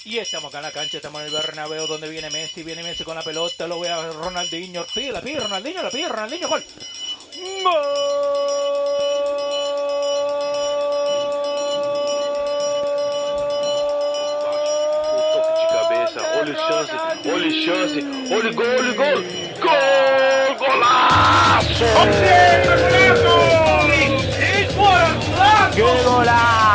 Y estamos acá en la cancha, estamos en el Bernabéu donde viene Messi con la pelota, lo ve a Ronaldinho, la pide Ronaldinho, gol. Toque de cabeça, olha chance, olha gol! Gol! Golaço! ¡Qué golazo!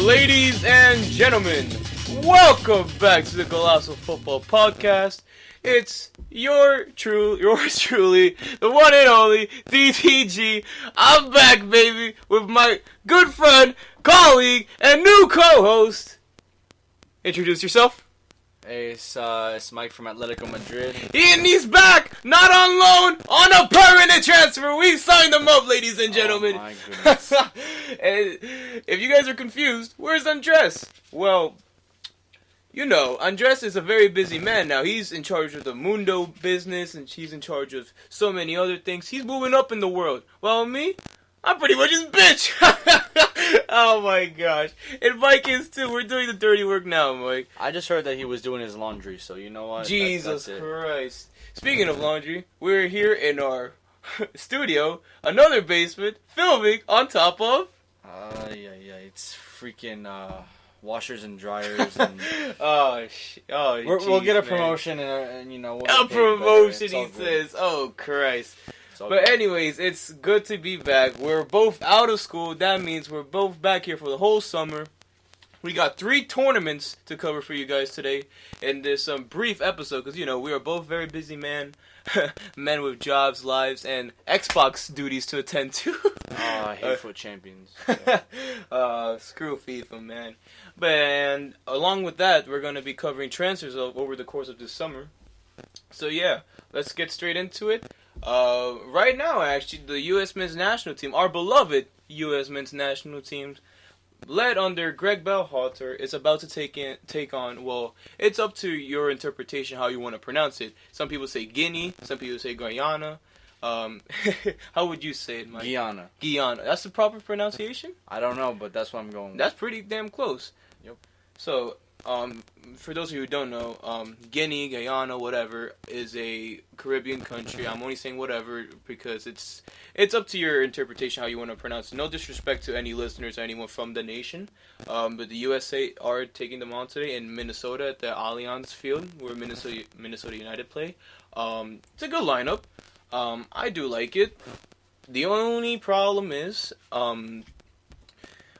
Ladies and gentlemen, welcome back to the Golazo Futbol podcast. It's yours truly, the one and only DTG. I'm back, baby, with my good friend, colleague, and new co-host. Introduce yourself. Hey, it's Mike from Atletico Madrid. And he's back, not on loan, on a permanent transfer. We signed him up, ladies and gentlemen. Oh my goodness. And if you guys are confused, where's Andres? Well, you know, Andres is a very busy man now. He's in charge of the Mundo business, and he's in charge of so many other things. He's moving up in the world. Well, me, I'm pretty much his bitch. Oh my gosh. And Mike is too. We're doing the dirty work now, Mike. I just heard that he was doing his laundry, so you know what? Jesus that's Christ. Speaking of laundry, we're here in our studio, another basement, filming on top of... Yeah, it's freaking, washers and dryers and... We'll get a promotion and you know... A promotion, he says. Oh, Christ. But anyways, it's good to be back. We're both out of school. That means we're both back here for the whole summer. We got 3 tournaments to cover for you guys today in this brief episode. Because, you know, we are both very busy men with jobs, lives, and Xbox duties to attend to. I hate foot champions. Screw FIFA, man. And along with that, we're going to be covering transfers over the course of this summer. So, yeah, let's get straight into it. Right now, actually, the U.S. men's national team, our beloved U.S. men's national team, led under Greg Berhalter, is about to take on, well, it's up to your interpretation how you want to pronounce it. Some people say Guinea, some people say Guyana. How would you say it, Mike? Guyana. That's the proper pronunciation? I don't know, but that's what I'm going with. That's pretty damn close. Yep. So, for those of you who don't know, Guinea, Guyana, whatever, is a Caribbean country. I'm only saying whatever because it's up to your interpretation how you want to pronounce it. No disrespect to any listeners or anyone from the nation, but the USA are taking them on today in Minnesota at the Allianz Field where Minnesota United play. It's a good lineup. I do like it. The only problem is,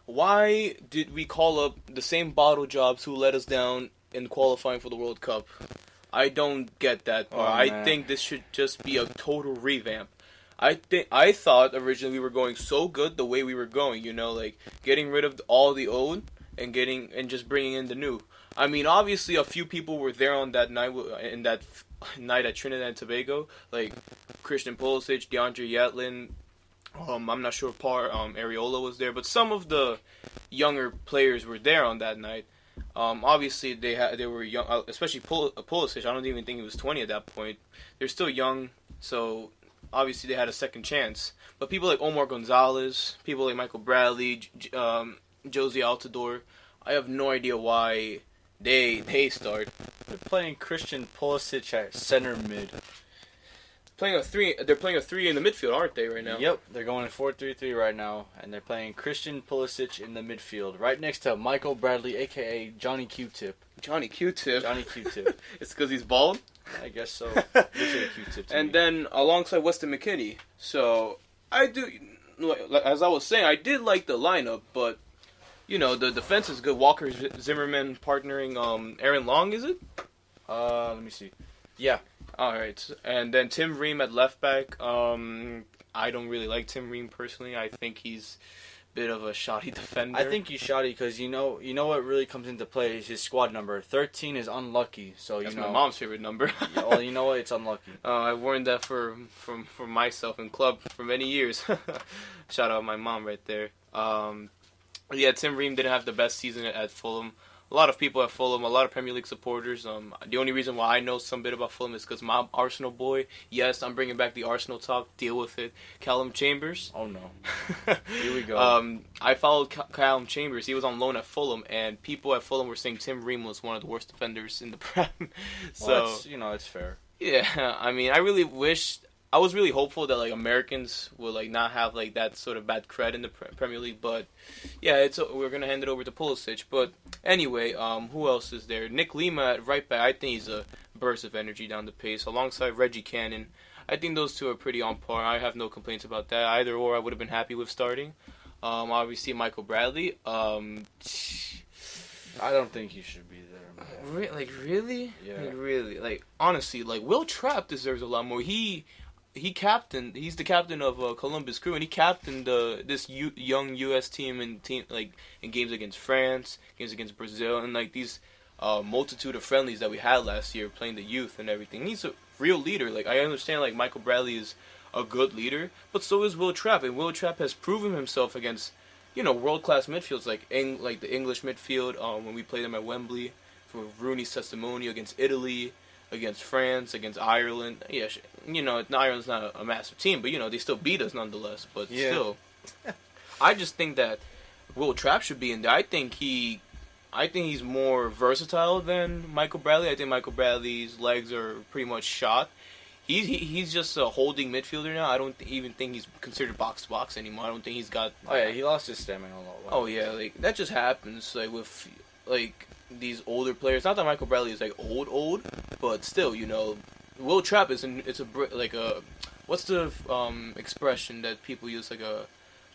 why did we call up the same bottle jobs who let us down in qualifying for the World Cup? I don't get that part. I think this should just be a total revamp. I thought originally we were going so good the way we were going, you know, like getting rid of all the old and just bringing in the new. I mean, obviously a few people were there on that night night at Trinidad and Tobago, like Christian Pulisic, DeAndre Yedlin. I'm not sure if Areola was there, but some of the younger players were there on that night. Obviously, they were young, especially Pulisic. I don't even think he was 20 at that point. They're still young, so obviously they had a second chance. But people like Omar Gonzalez, people like Michael Bradley, Josie Altidore, I have no idea why they start. They're playing Christian Pulisic at center mid. They're playing a 3 in the midfield, aren't they, right now? Yep, they're going 4-3-3 right now, and they're playing Christian Pulisic in the midfield, right next to Michael Bradley, a.k.a. Johnny Q-Tip. Johnny Q-Tip? Johnny Q-Tip. It's because he's bald? I guess so. Literally Q-Tip to and me. then, alongside Weston McKennie. So, I do, as I was saying, I did like the lineup, but, you know, the defense is good. Walker Zimmerman partnering Aaron Long, is it? Let me see. Yeah. Alright, and then Tim Ream at left back. I don't really like Tim Ream personally. I think he's bit of a shoddy defender. I think he's shoddy because you know what really comes into play is his squad number. 13 is unlucky, so that's you know. my mom's favorite number. Yeah, well, you know what? It's unlucky. I've worn that for myself in club for many years. Shout out my mom right there. Yeah, Tim Ream didn't have the best season at Fulham. A lot of people at Fulham, a lot of Premier League supporters. The only reason why I know some bit about Fulham is because my Arsenal boy. Yes, I'm bringing back the Arsenal talk. Deal with it. Callum Chambers. Oh no. Here we go. I followed Callum Chambers. He was on loan at Fulham, and people at Fulham were saying Tim Ream was one of the worst defenders in the Prem. So it's fair. Yeah, I mean, I was really hopeful that like Americans would like not have like that sort of bad cred in the Premier League, but yeah, we're gonna hand it over to Pulisic. But anyway, who else is there? Nick Lima at right back. I think he's a burst of energy down the pace alongside Reggie Cannon. I think those two are pretty on par. I have no complaints about that. Either or, I would have been happy with starting. Obviously Michael Bradley. I don't think he should be there. Really? Yeah. Really? Like honestly, like Will Trapp deserves a lot more. He's the captain of Columbus Crew, and he captained this young U.S. team in games against France, games against Brazil, and like these multitude of friendlies that we had last year, playing the youth and everything. He's a real leader. Like I understand, like Michael Bradley is a good leader, but so is Will Trapp, and Will Trapp has proven himself against world class midfields like the English midfield when we played them at Wembley for Rooney's testimony against Italy. Against France, against Ireland. Yeah, Ireland's not a massive team, but, they still beat us nonetheless. But still, I just think that Will Trapp should be in there. I think he's more versatile than Michael Bradley. I think Michael Bradley's legs are pretty much shot. He's just a holding midfielder now. I don't even think he's considered box-to-box anymore. I don't think he's got... Oh, yeah, he lost his stamina a lot. Oh, yeah, like, that just happens, like, with, like... these older players. Not that Michael Bradley is like old, but still, Will Trapp is what's the expression that people use, like a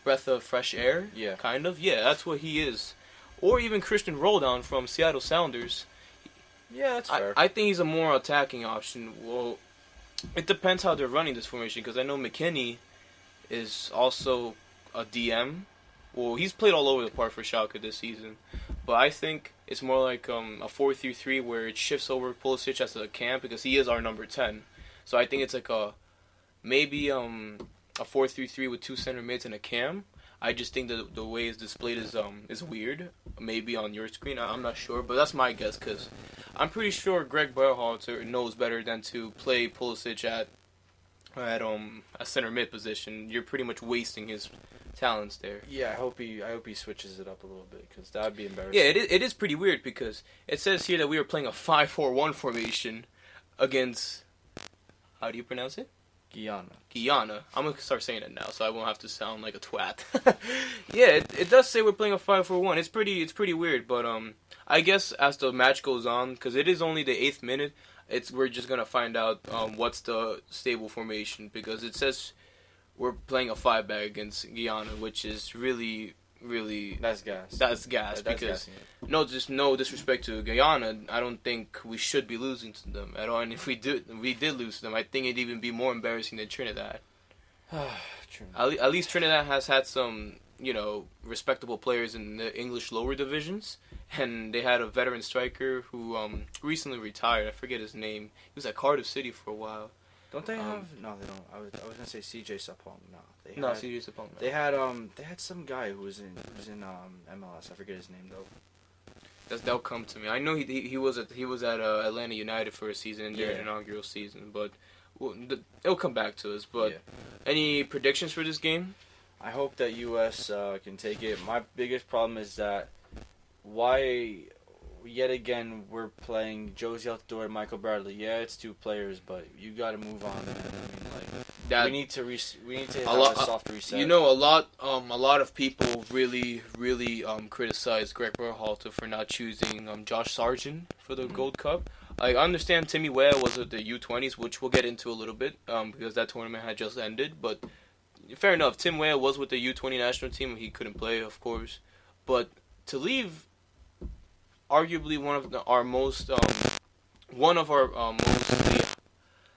breath of fresh air? Yeah, kind of. Yeah, that's what he is. Or even Christian Roldan from Seattle Sounders. Yeah, that's fair. I think he's a more attacking option. Well, it depends how they're running this formation because I know McKinney is also a DM. Well, he's played all over the park for Schalke this season. But I think it's more like a 4-3-3 where it shifts over Pulisic as a cam because he is our number 10. So I think it's like maybe a 4-3-3 with two center mids and a cam. I just think that the way it's displayed is weird. Maybe on your screen, I'm not sure, but that's my guess because I'm pretty sure Greg Berhalter knows better than to play Pulisic at a center mid position. You're pretty much wasting his talents there. Yeah, I hope he switches it up a little bit because that'd be embarrassing. Yeah, it is pretty weird because it says here that we were playing a 5-4-1 formation against, how do you pronounce it? Guyana. I'm gonna start saying it now so I won't have to sound like a twat. Yeah, it does say we're playing a 5-4-1. It's pretty weird, but I guess as the match goes on, because it is only the 8th minute, we're just gonna find out what's the stable formation because it says we're playing a 5-back against Guyana, which is really that's gas. That's gas because no disrespect to Guyana, I don't think we should be losing to them at all. And if we did lose to them, I think it'd even be more embarrassing than Trinidad. At least Trinidad has had some respectable players in the English lower divisions, and they had a veteran striker who recently retired. I forget his name. He was at Cardiff City for a while. Don't they have? No, they don't. I was gonna say CJ Sapong. No, CJ Sapong. No. They had some guy who was in MLS. I forget his name though. That'll come to me. I know he was at Atlanta United for a season in their inaugural season, but it'll come back to us. But any predictions for this game? I hope that US can take it. My biggest problem is that why. Yet again, we're playing Josie Altidore and Michael Bradley. Yeah, it's two players, but you got to move on, man. I mean, we need to have a soft reset. A lot of people really criticize Greg Berhalter for not choosing Josh Sargent for the Gold Cup. I understand Timmy Weah was at the U20s, which we'll get into a little bit because that tournament had just ended. But fair enough, Tim Weah was with the U20 national team. He couldn't play, of course. But to leave arguably one of our most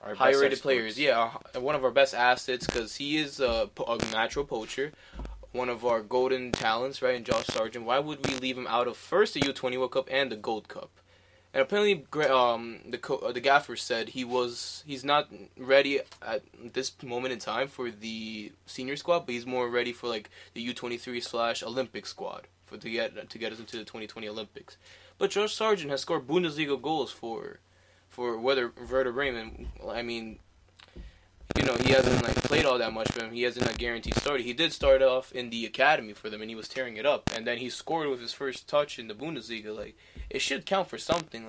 high-rated players. Yeah, one of our best assets because he is a natural poacher. one of our golden talents, right, in Josh Sargent. Why would we leave him out of first the U20 World Cup and the Gold Cup? And apparently, the gaffer said he's not ready at this moment in time for the senior squad, but he's more ready for like the U23/Olympic squad to get us into the 2020 Olympics. But Josh Sargent has scored Bundesliga goals for Werder Bremen. I mean, he hasn't played all that much, but he hasn't a guaranteed start. He did start off in the academy for them, and he was tearing it up. And then he scored with his first touch in the Bundesliga. It should count for something.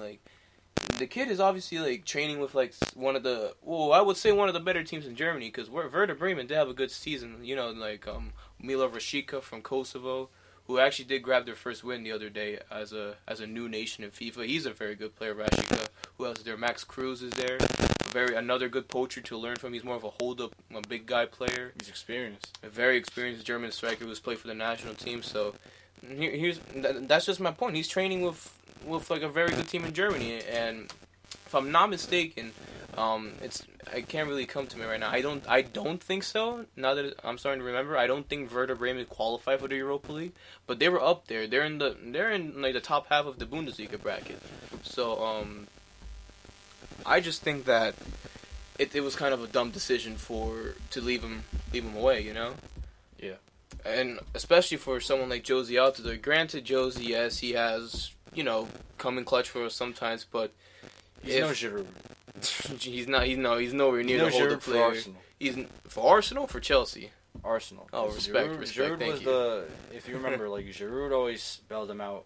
The kid is obviously training with one of the I would say one of the better teams in Germany, because Werder Bremen did have a good season. Mila Rashica from Kosovo, who actually did grab their first win the other day as a new nation in FIFA. He's a very good player, Rashica. Who else is there? Max Cruz is there. Another good poacher to learn from. He's more of a hold-up, a big guy player. He's experienced. A very experienced German striker who's played for the national team. So that's just my point. He's training with a very good team in Germany, and if I'm not mistaken, it can't really come to me right now. I don't think so. Now that I'm starting to remember, I don't think Werder Bremen qualified for the Europa League, but they were up there. They're in the top half of the Bundesliga bracket. So I just think that it was kind of a dumb decision to leave him away. Yeah. And especially for someone like Josie Altidore. Granted, Josie, yes, he has come in clutch for us sometimes, but he's no Giroud. He's nowhere near the holder player. For Arsenal. He's for Arsenal, for Chelsea. Arsenal. Oh, respect. Giroud thank was you. if you remember, Giroud always bailed him out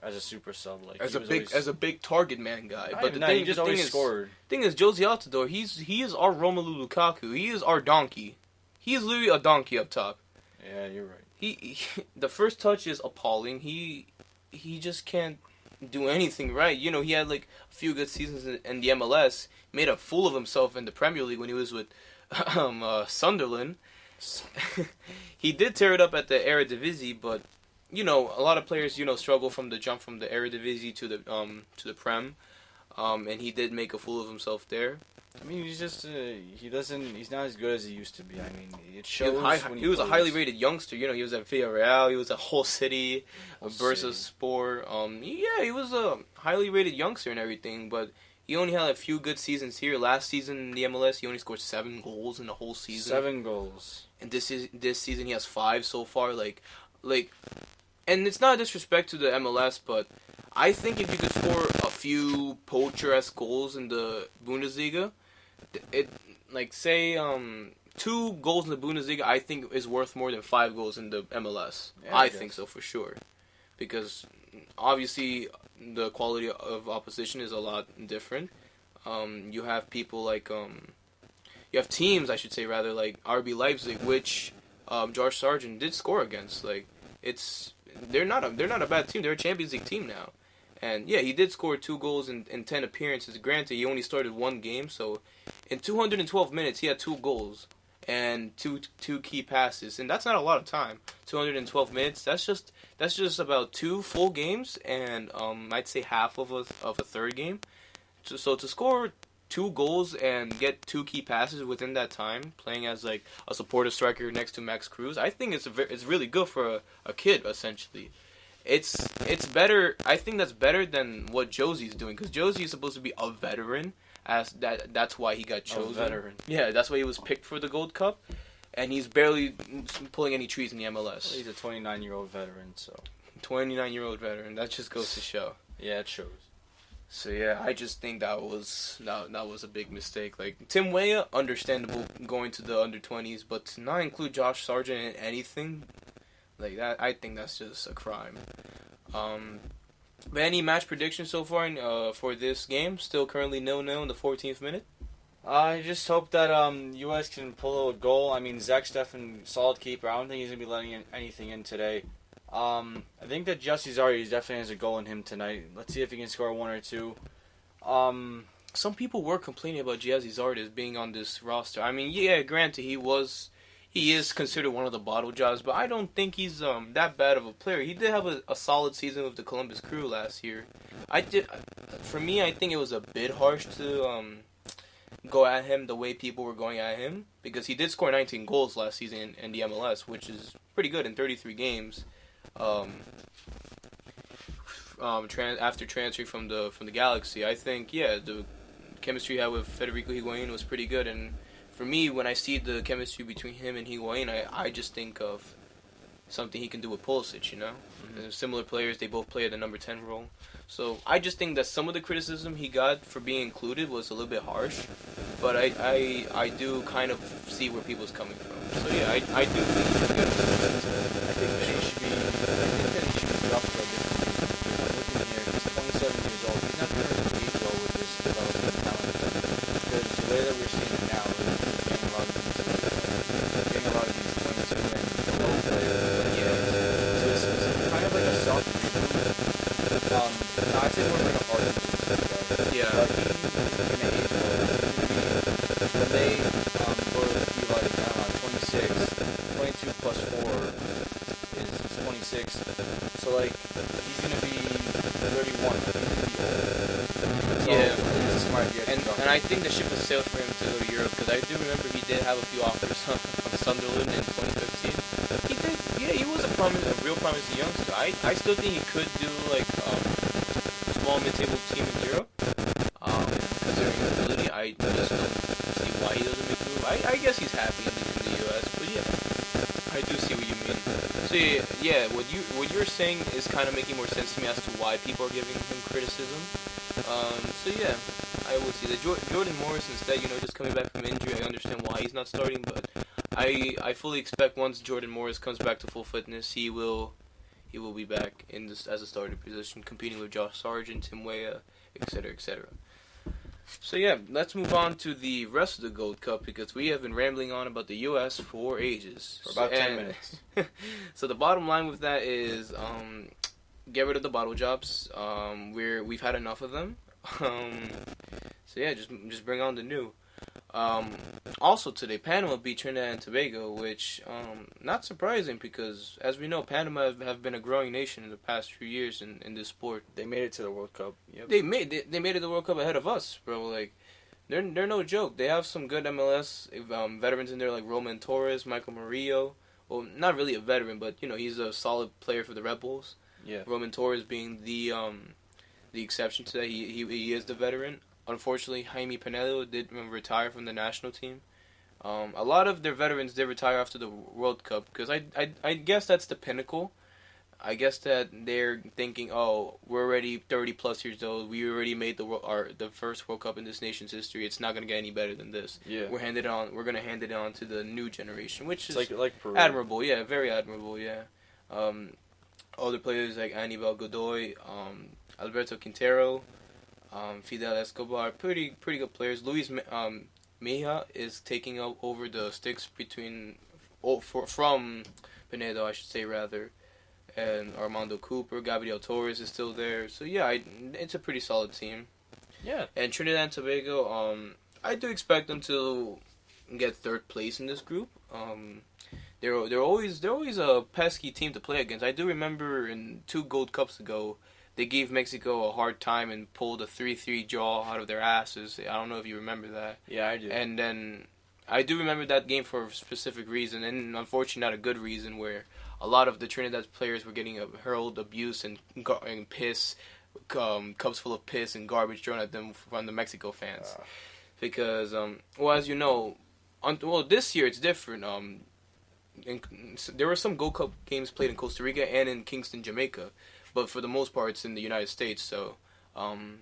as a super sub, as a big target man guy. But he just always scored. Thing is, Josie Altidore, he is our Romelu Lukaku. He is our donkey. He is literally a donkey up top. Yeah, you're right. He the first touch is appalling. He just can't do anything right. He had a few good seasons in the MLS. Made a fool of himself in the Premier League when he was with Sunderland. He did tear it up at the Eredivisie, but a lot of players struggle from the jump from the Eredivisie to the Prem, and he did make a fool of himself there. I mean, he's just he's not as good as he used to be. I mean, it shows he was a highly rated youngster. He was at Villarreal, he was at Hull City, Bursaspor. Yeah, he was a highly rated youngster and everything, but he only had a few good seasons here. Last season in the MLS, he only scored 7 goals in the whole season. 7 goals. And this season he has 5 so far. And it's not disrespect to the MLS, but I think if you could score a few poacher-esque goals in the Bundesliga, say 2 goals in the Bundesliga, I think is worth more than 5 goals in the MLS. Yeah, I think so for sure, because obviously the quality of opposition is a lot different. You have people you have teams, I should say rather, like RB Leipzig, which Josh Sargent did score against. They're not a bad team. They're a Champions League team now. And yeah, he did score 2 goals in 10 appearances. Granted, he only started 1 game, so in 212 minutes he had 2 goals and two key passes, and that's not a lot of time. 212 minutes. That's just about 2 full games, and I'd say half of a third game. So to score 2 goals and get 2 key passes within that time, playing as a supportive striker next to Max Cruz, I think it's really good for a kid essentially. It's better. I think that's better than what Josie's doing, because Josie is supposed to be a veteran. That's why he got chosen. A veteran. Yeah, that's why he was picked for the Gold Cup, and he's barely pulling any trees in the MLS. Well, he's a 29-year-old veteran, so. 29-year-old veteran. That just goes to show. Yeah, it shows. So yeah, I just think that was a big mistake. Tim Weah, understandable going to the under-20s, but to not include Josh Sargent in anything like that, I think that's just a crime. But any match predictions so far for this game? Still currently 0-0 in the 14th minute. I just hope that U.S. can pull a goal. I mean, Zach Steffen, solid keeper. I don't think he's going to be letting anything in today. I think that Jesse Zardes definitely has a goal in him tonight. Let's see if he can score 1 or 2. Some people were complaining about Jesse Zardes being on this roster. I mean, yeah, granted, he is considered one of the bottle jobs, but I don't think he's that bad of a player. He did have a solid season with the Columbus Crew last year. For me, I think it was a bit harsh to go at him the way people were going at him, because he did score 19 goals last season in the MLS, which is pretty good in 33 games. After transferring from the Galaxy, I think the chemistry he had with Federico Higuain was pretty good. And for me, when I see the chemistry between him and Higuain, I just think of something he can do with Pulisic, you know? Mm-hmm. Similar players, they both play at the number 10 role. So I just think that some of the criticism he got for being included was a little bit harsh, but I do kind of see where people's coming from. So yeah, I do think he's good. I think that he should be up for a bit. I'm looking here, he's 27 years old. He's not going to compete well with this development talent, because the way that we're seeing it now is we're getting a lot of these 22 and below players. Yeah, so it's kind of like a soft no, I'd say more like a hard yeah. But he's going to age well. When they go to be like 26, 22 plus 4 is 26. So like he's going to be 31. He's going to be old. So Yeah. it's a smart idea. And I think the ship has sailed for him to go to Europe, because I do remember he did have a few offers from Sunderland in 2015. He did, yeah, he was a real promising youngster. I still think he could do like small mid-table team in Europe. Considering his ability, I just don't see why he doesn't make the move. I guess he's happy in the US, but yeah, I do see what you mean. So yeah, what you're saying is kind of making more sense to me as to why people are giving him criticism. So yeah, I will see that Jordan Morris instead, just coming back from injury. I understand why he's not starting, but I fully expect once Jordan Morris comes back to full fitness, he will be back in this as a starting position, competing with Josh Sargent, Tim Weah, etc., etc. So yeah, let's move on to the rest of the Gold Cup, because we have been rambling on about the U.S. for ages. For about 10 minutes. So the bottom line with that is, get rid of the bottle jobs. We've had enough of them. So yeah, just bring on the new. Also today, Panama beat Trinidad and Tobago, which not surprising, because as we know, Panama have been a growing nation in the past few years in this sport. They made it to the World Cup. Yep. They made it to the World Cup ahead of us, bro. Like, they're no joke. They have some good MLS veterans in there, like Roman Torres, Michael Murillo. Well, not really a veteran, but he's a solid player for the Red Bulls. Yeah. Roman Torres being the exception to that. He is the veteran. Unfortunately, Jaime Pinello did retire from the national team. A lot of their veterans did retire after the World Cup, because I guess that's the pinnacle. I guess that they're thinking, oh, we're already 30 plus years old. We already made the first World Cup in this nation's history. It's not gonna get any better than this. Yeah. We're gonna hand it on to the new generation, which is like Peru. admirable. Yeah, very admirable. Yeah. Other players like Anibal Godoy, Alberto Quintero, Fidel Escobar, pretty good players. Luis Mejia is taking over the sticks from Pinedo, I should say, rather, and Armando Cooper. Gabriel Torres is still there. So yeah, it's a pretty solid team. Yeah. And Trinidad and Tobago, I do expect them to get third place in this group. They're always a pesky team to play against. I do remember in 2 Gold Cups ago, they gave Mexico a hard time and pulled a 3-3 draw out of their asses. I don't know if you remember that. Yeah, I do. And then I do remember that game for a specific reason, and unfortunately not a good reason, where a lot of the Trinidad players were getting hurled abuse and piss, cups full of piss and garbage thrown at them from the Mexico fans. Because, as you know, this year it's different. There were some Gold Cup games played in Costa Rica and in Kingston, Jamaica. But for the most part, it's in the United States. So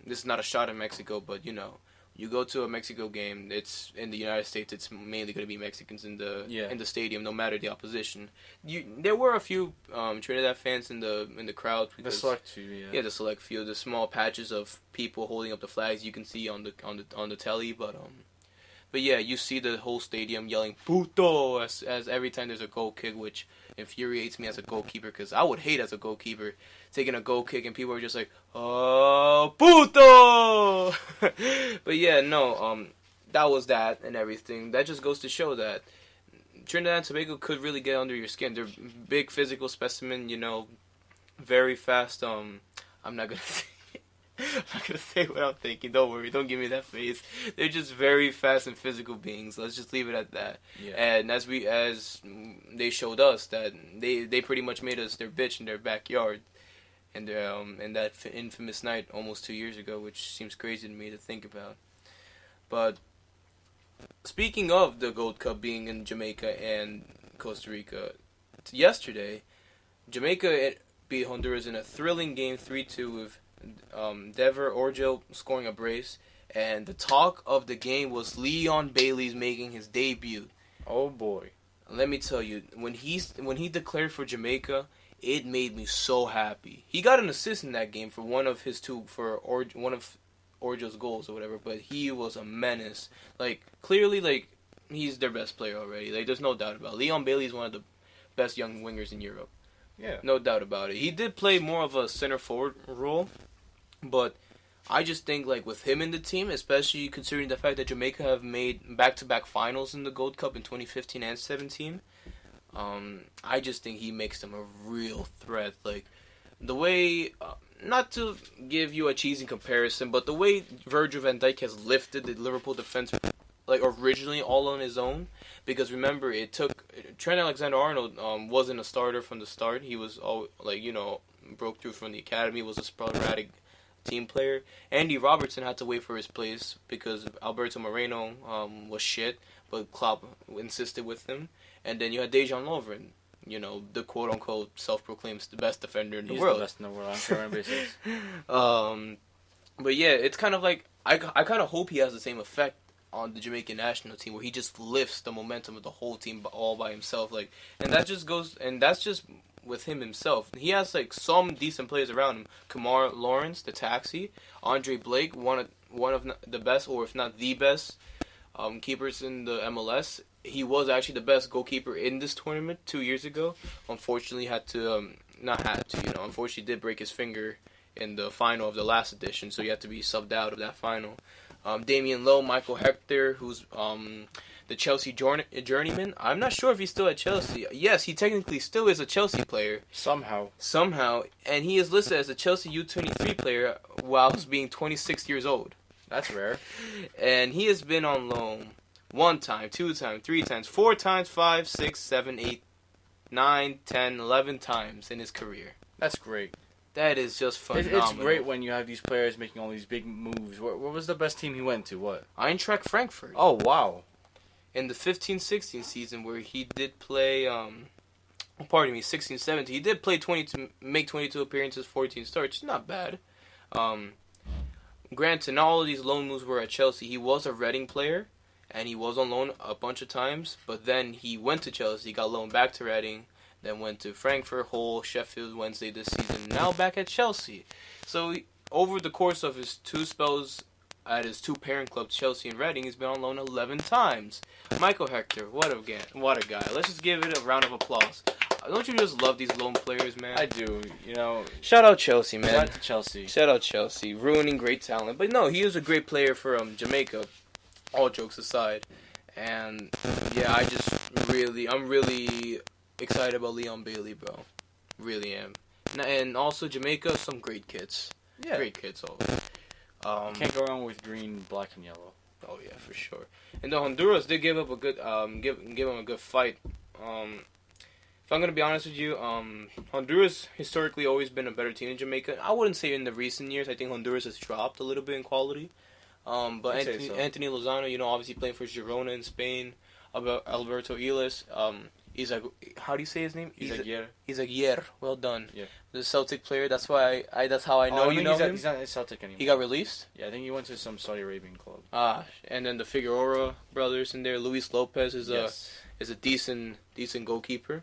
this is not a shot at Mexico, but you go to a Mexico game. It's in the United States. It's mainly going to be Mexicans in the stadium, no matter the opposition. There were a few Trinidad fans in the crowd. The select few, yeah. Yeah, the select few, the small patches of people holding up the flags you can see on the telly. But yeah, you see the whole stadium yelling "puto" as every time there's a goal kick, which infuriates me as a goalkeeper, because I would hate as a goalkeeper taking a goal kick and people are just like, "Oh, puto!" But yeah, no, that was that and everything. That just goes to show that Trinidad and Tobago could really get under your skin. They're big physical specimen, very fast. I'm not gonna say I'm not gonna say what I'm thinking. Don't worry. Don't give me that face. They're just very fast and physical beings. Let's just leave it at that. Yeah. And as they showed us that they pretty much made us their bitch in their backyard, and that infamous night almost 2 years ago, which seems crazy to me to think about. But speaking of the Gold Cup being in Jamaica and Costa Rica, yesterday, Jamaica beat Honduras in a thrilling game 3-2 with Dever Orgel scoring a brace. And the talk of the game was Leon Bailey's making his debut. Oh boy. Let me tell you, when he declared for Jamaica, it made me so happy. He got an assist in that game for one of Orgel's goals or whatever, but he was a menace. Like, clearly, like, he's their best player already. Like, there's no doubt about it. Leon Bailey is one of the best young wingers in Europe. Yeah. No doubt about it. He did play more of a center forward role, but I just think, like, with him in the team, especially considering the fact that Jamaica have made back-to-back finals in the Gold Cup in 2015 and 17, I just think he makes them a real threat. Like, the way, not to give you a cheesy comparison, but the way Virgil van Dijk has lifted the Liverpool defense, like, originally all on his own, because remember, it took, Trent Alexander-Arnold wasn't a starter from the start. He was, broke through from the academy, was a sporadic team player. Andy Robertson had to wait for his place because Alberto Moreno was shit, but Klopp insisted with him. And then you had Dejan Lovren, the quote-unquote self-proclaimed the best defender in the world. He's the best in the world on a current basis. But yeah, it's kind of like, I kind of hope he has the same effect on the Jamaican national team, where he just lifts the momentum of the whole team all by himself. Like, and that's just with him himself. He has, like, some decent players around him. Kamar Lawrence, the taxi. Andre Blake, one of the best, or if not the best, keepers in the MLS. He was actually the best goalkeeper in this tournament 2 years ago. Unfortunately, unfortunately did break his finger in the final of the last edition, so he had to be subbed out of that final. Damian Lowe, Michael Hector, who's the Chelsea journeyman. I'm not sure if he's still at Chelsea. Yes, he technically still is a Chelsea player. Somehow. And he is listed as a Chelsea U23 player whilst being 26 years old. That's rare. And he has been on loan 1 time, 2 times, 3 times, 4 times, 5, 6, 7, 8, 9, 10, 11 times in his career. That's great. That is just phenomenal. It's great when you have these players making all these big moves. What was the best team he went to? What? Eintracht Frankfurt. Oh, wow. In the 15-16 season, where he did play, 16-17, he did play 22 appearances, 14 starts. Not bad. Granted, not all of these loan moves were at Chelsea. He was a Reading player, and he was on loan a bunch of times, but then he went to Chelsea, got loaned back to Reading, then went to Frankfurt, Hull, Sheffield Wednesday this season, now back at Chelsea. So over the course of his 2 spells at his 2 parent clubs, Chelsea and Reading, he's been on loan 11 times. Michael Hector, what a guy. Let's just give it a round of applause. Don't you just love these loan players, man? I do. Shout out Chelsea, man. Shout out to Chelsea. Shout out Chelsea, ruining great talent. But no, he is a great player for Jamaica, all jokes aside. And yeah, I'm really excited about Leon Bailey, bro. Really am. And also Jamaica, some great kids. Yeah. Great kids all. Can't go wrong with green, black, and yellow. Oh yeah, for sure. And the Honduras did give up a good give him a good fight. If I'm gonna be honest with you, Honduras historically always been a better team than Jamaica. I wouldn't say in the recent years. I think Honduras has dropped a little bit in quality. But Anthony Lozano, obviously playing for Girona in Spain. Alberto Iles, how do you say his name? Izaguirre. Well done. Yeah. The Celtic player. That's why that's how I know him. He's not in Celtic anymore. He got released. Yeah, I think he went to some Saudi Arabian club. And then the Figueroa brothers in there. Luis Lopez is a decent goalkeeper.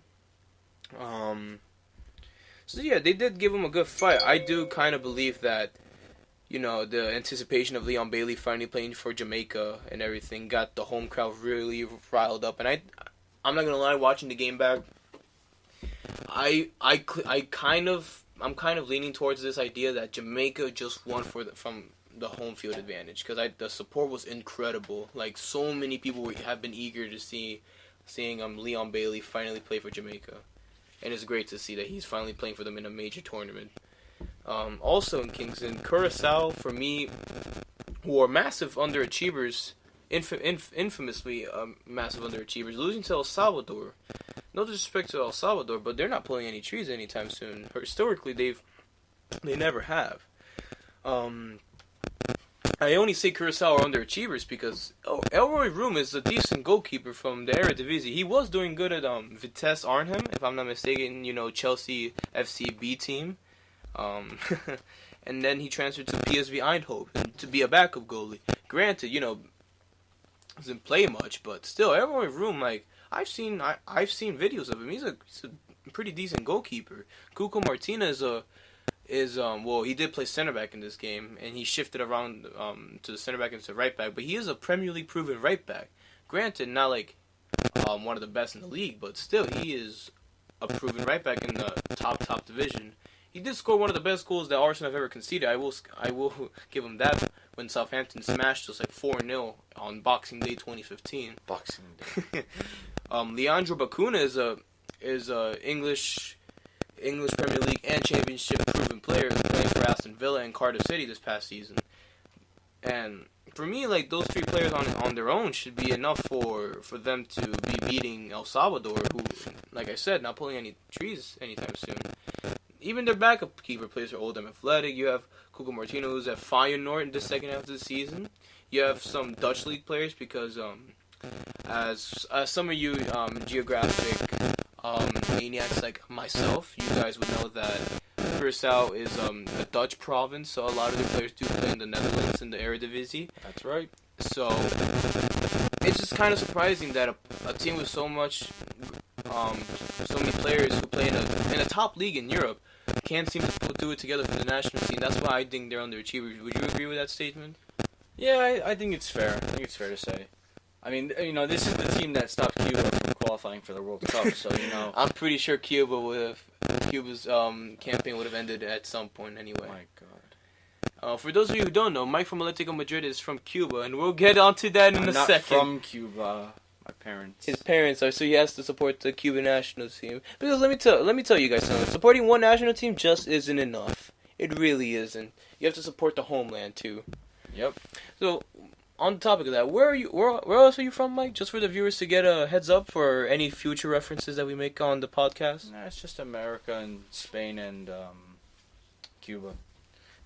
So yeah, they did give him a good fight. I do kind of believe that, the anticipation of Leon Bailey finally playing for Jamaica and everything got the home crowd really riled up. And I'm not gonna lie, watching the game back, I'm kind of leaning towards this idea that Jamaica just won from the home field advantage, because the support was incredible. Like, so many people have been eager to seeing Leon Bailey finally play for Jamaica, and it's great to see that he's finally playing for them in a major tournament. Also in Kingston, Curacao, for me, who are massive underachievers, infamously massive underachievers, losing to El Salvador. No disrespect to El Salvador, but they're not pulling any trees anytime soon. Historically, they never have. I only say Curacao are underachievers because Elroy Room is a decent goalkeeper from the Eredivisie. He was doing good at Vitesse Arnhem, if I'm not mistaken. Chelsea FC B team. And then he transferred to PSV Eindhoven to be a backup goalie. Granted, doesn't play much, but still, Elroy Room, I've seen videos of him. He's a pretty decent goalkeeper. Cuco Martinez he did play center back in this game, and he shifted around to the center back into right back. But he is a Premier League proven right back. Granted, not one of the best in the league, but still, he is a proven right back in the top division. He did score one of the best goals that Arsenal have ever conceded. I will give him that when Southampton smashed us 4-0 on Boxing Day 2015. Boxing Day. Leandro Bacuna is a English Premier League and Championship proven player playing for Aston Villa and Cardiff City this past season. And for me, those three players on their own should be enough for them to be beating El Salvador, who, like I said, not pulling any trees anytime soon. Even their backup keeper plays for Oldham Athletic. You have Cuco Martino, who's at Feyenoord in the second half of the season. You have some Dutch league players because, as some of you geographic maniacs like myself, you guys would know that Curaçao is a Dutch province, so a lot of their players do play in the Netherlands in the Eredivisie. That's right. So it's just kind of surprising that a team with so many players who play in a top league in Europe can't seem to do it together for the national team. That's why I think they're underachievers. Would you agree with that statement? Yeah, I think it's fair. I think it's fair to say. I mean, this is the team that stopped Cuba from qualifying for the World Cup, so, I'm pretty sure Cuba's campaign would have ended at some point anyway. My God. For those of you who don't know, Mike from Atletico Madrid is from Cuba, and we'll get onto that in a second. Not from Cuba. My parents. His parents are, so he has to support the Cuban national team. Because let me tell you guys something. Supporting one national team just isn't enough. It really isn't. You have to support the homeland too. Yep. So, on the topic of that, where else are you from, Mike? Just for the viewers to get a heads up for any future references that we make on the podcast. Nah, it's just America and Spain and Cuba.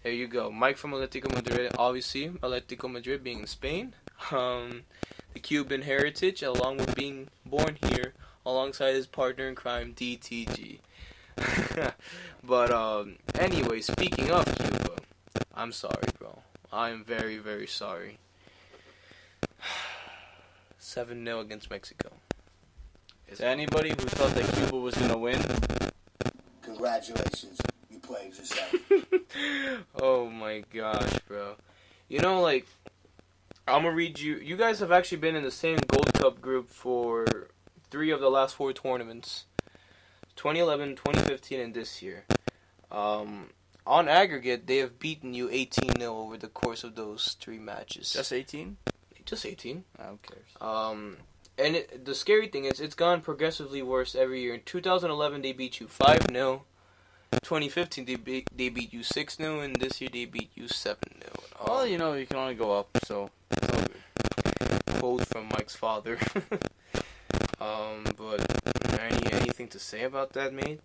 There you go. Mike from Atletico Madrid, obviously. Atletico Madrid being in Spain. The Cuban heritage, along with being born here, alongside his partner in crime, DTG. But, anyway, speaking of Cuba, I'm sorry, bro. I am very, very sorry. 7-0 against Mexico. Is there anybody who thought that Cuba was going to win? Congratulations, you played yourself. Oh my gosh, bro. I'm going to read you. You guys have actually been in the same Gold Cup group for 3 of the last 4 tournaments. 2011, 2015, and this year. On aggregate, they have beaten you 18-0 over the course of those 3 matches. Just 18? Just 18. Who cares? And the scary thing is, it's gone progressively worse every year. In 2011, they beat you 5-0. 2015, they beat you 6-0, and this year they beat you 7-0. Well, you can only go up, so it's all good. Quote from Mike's father. But anything to say about that, mate?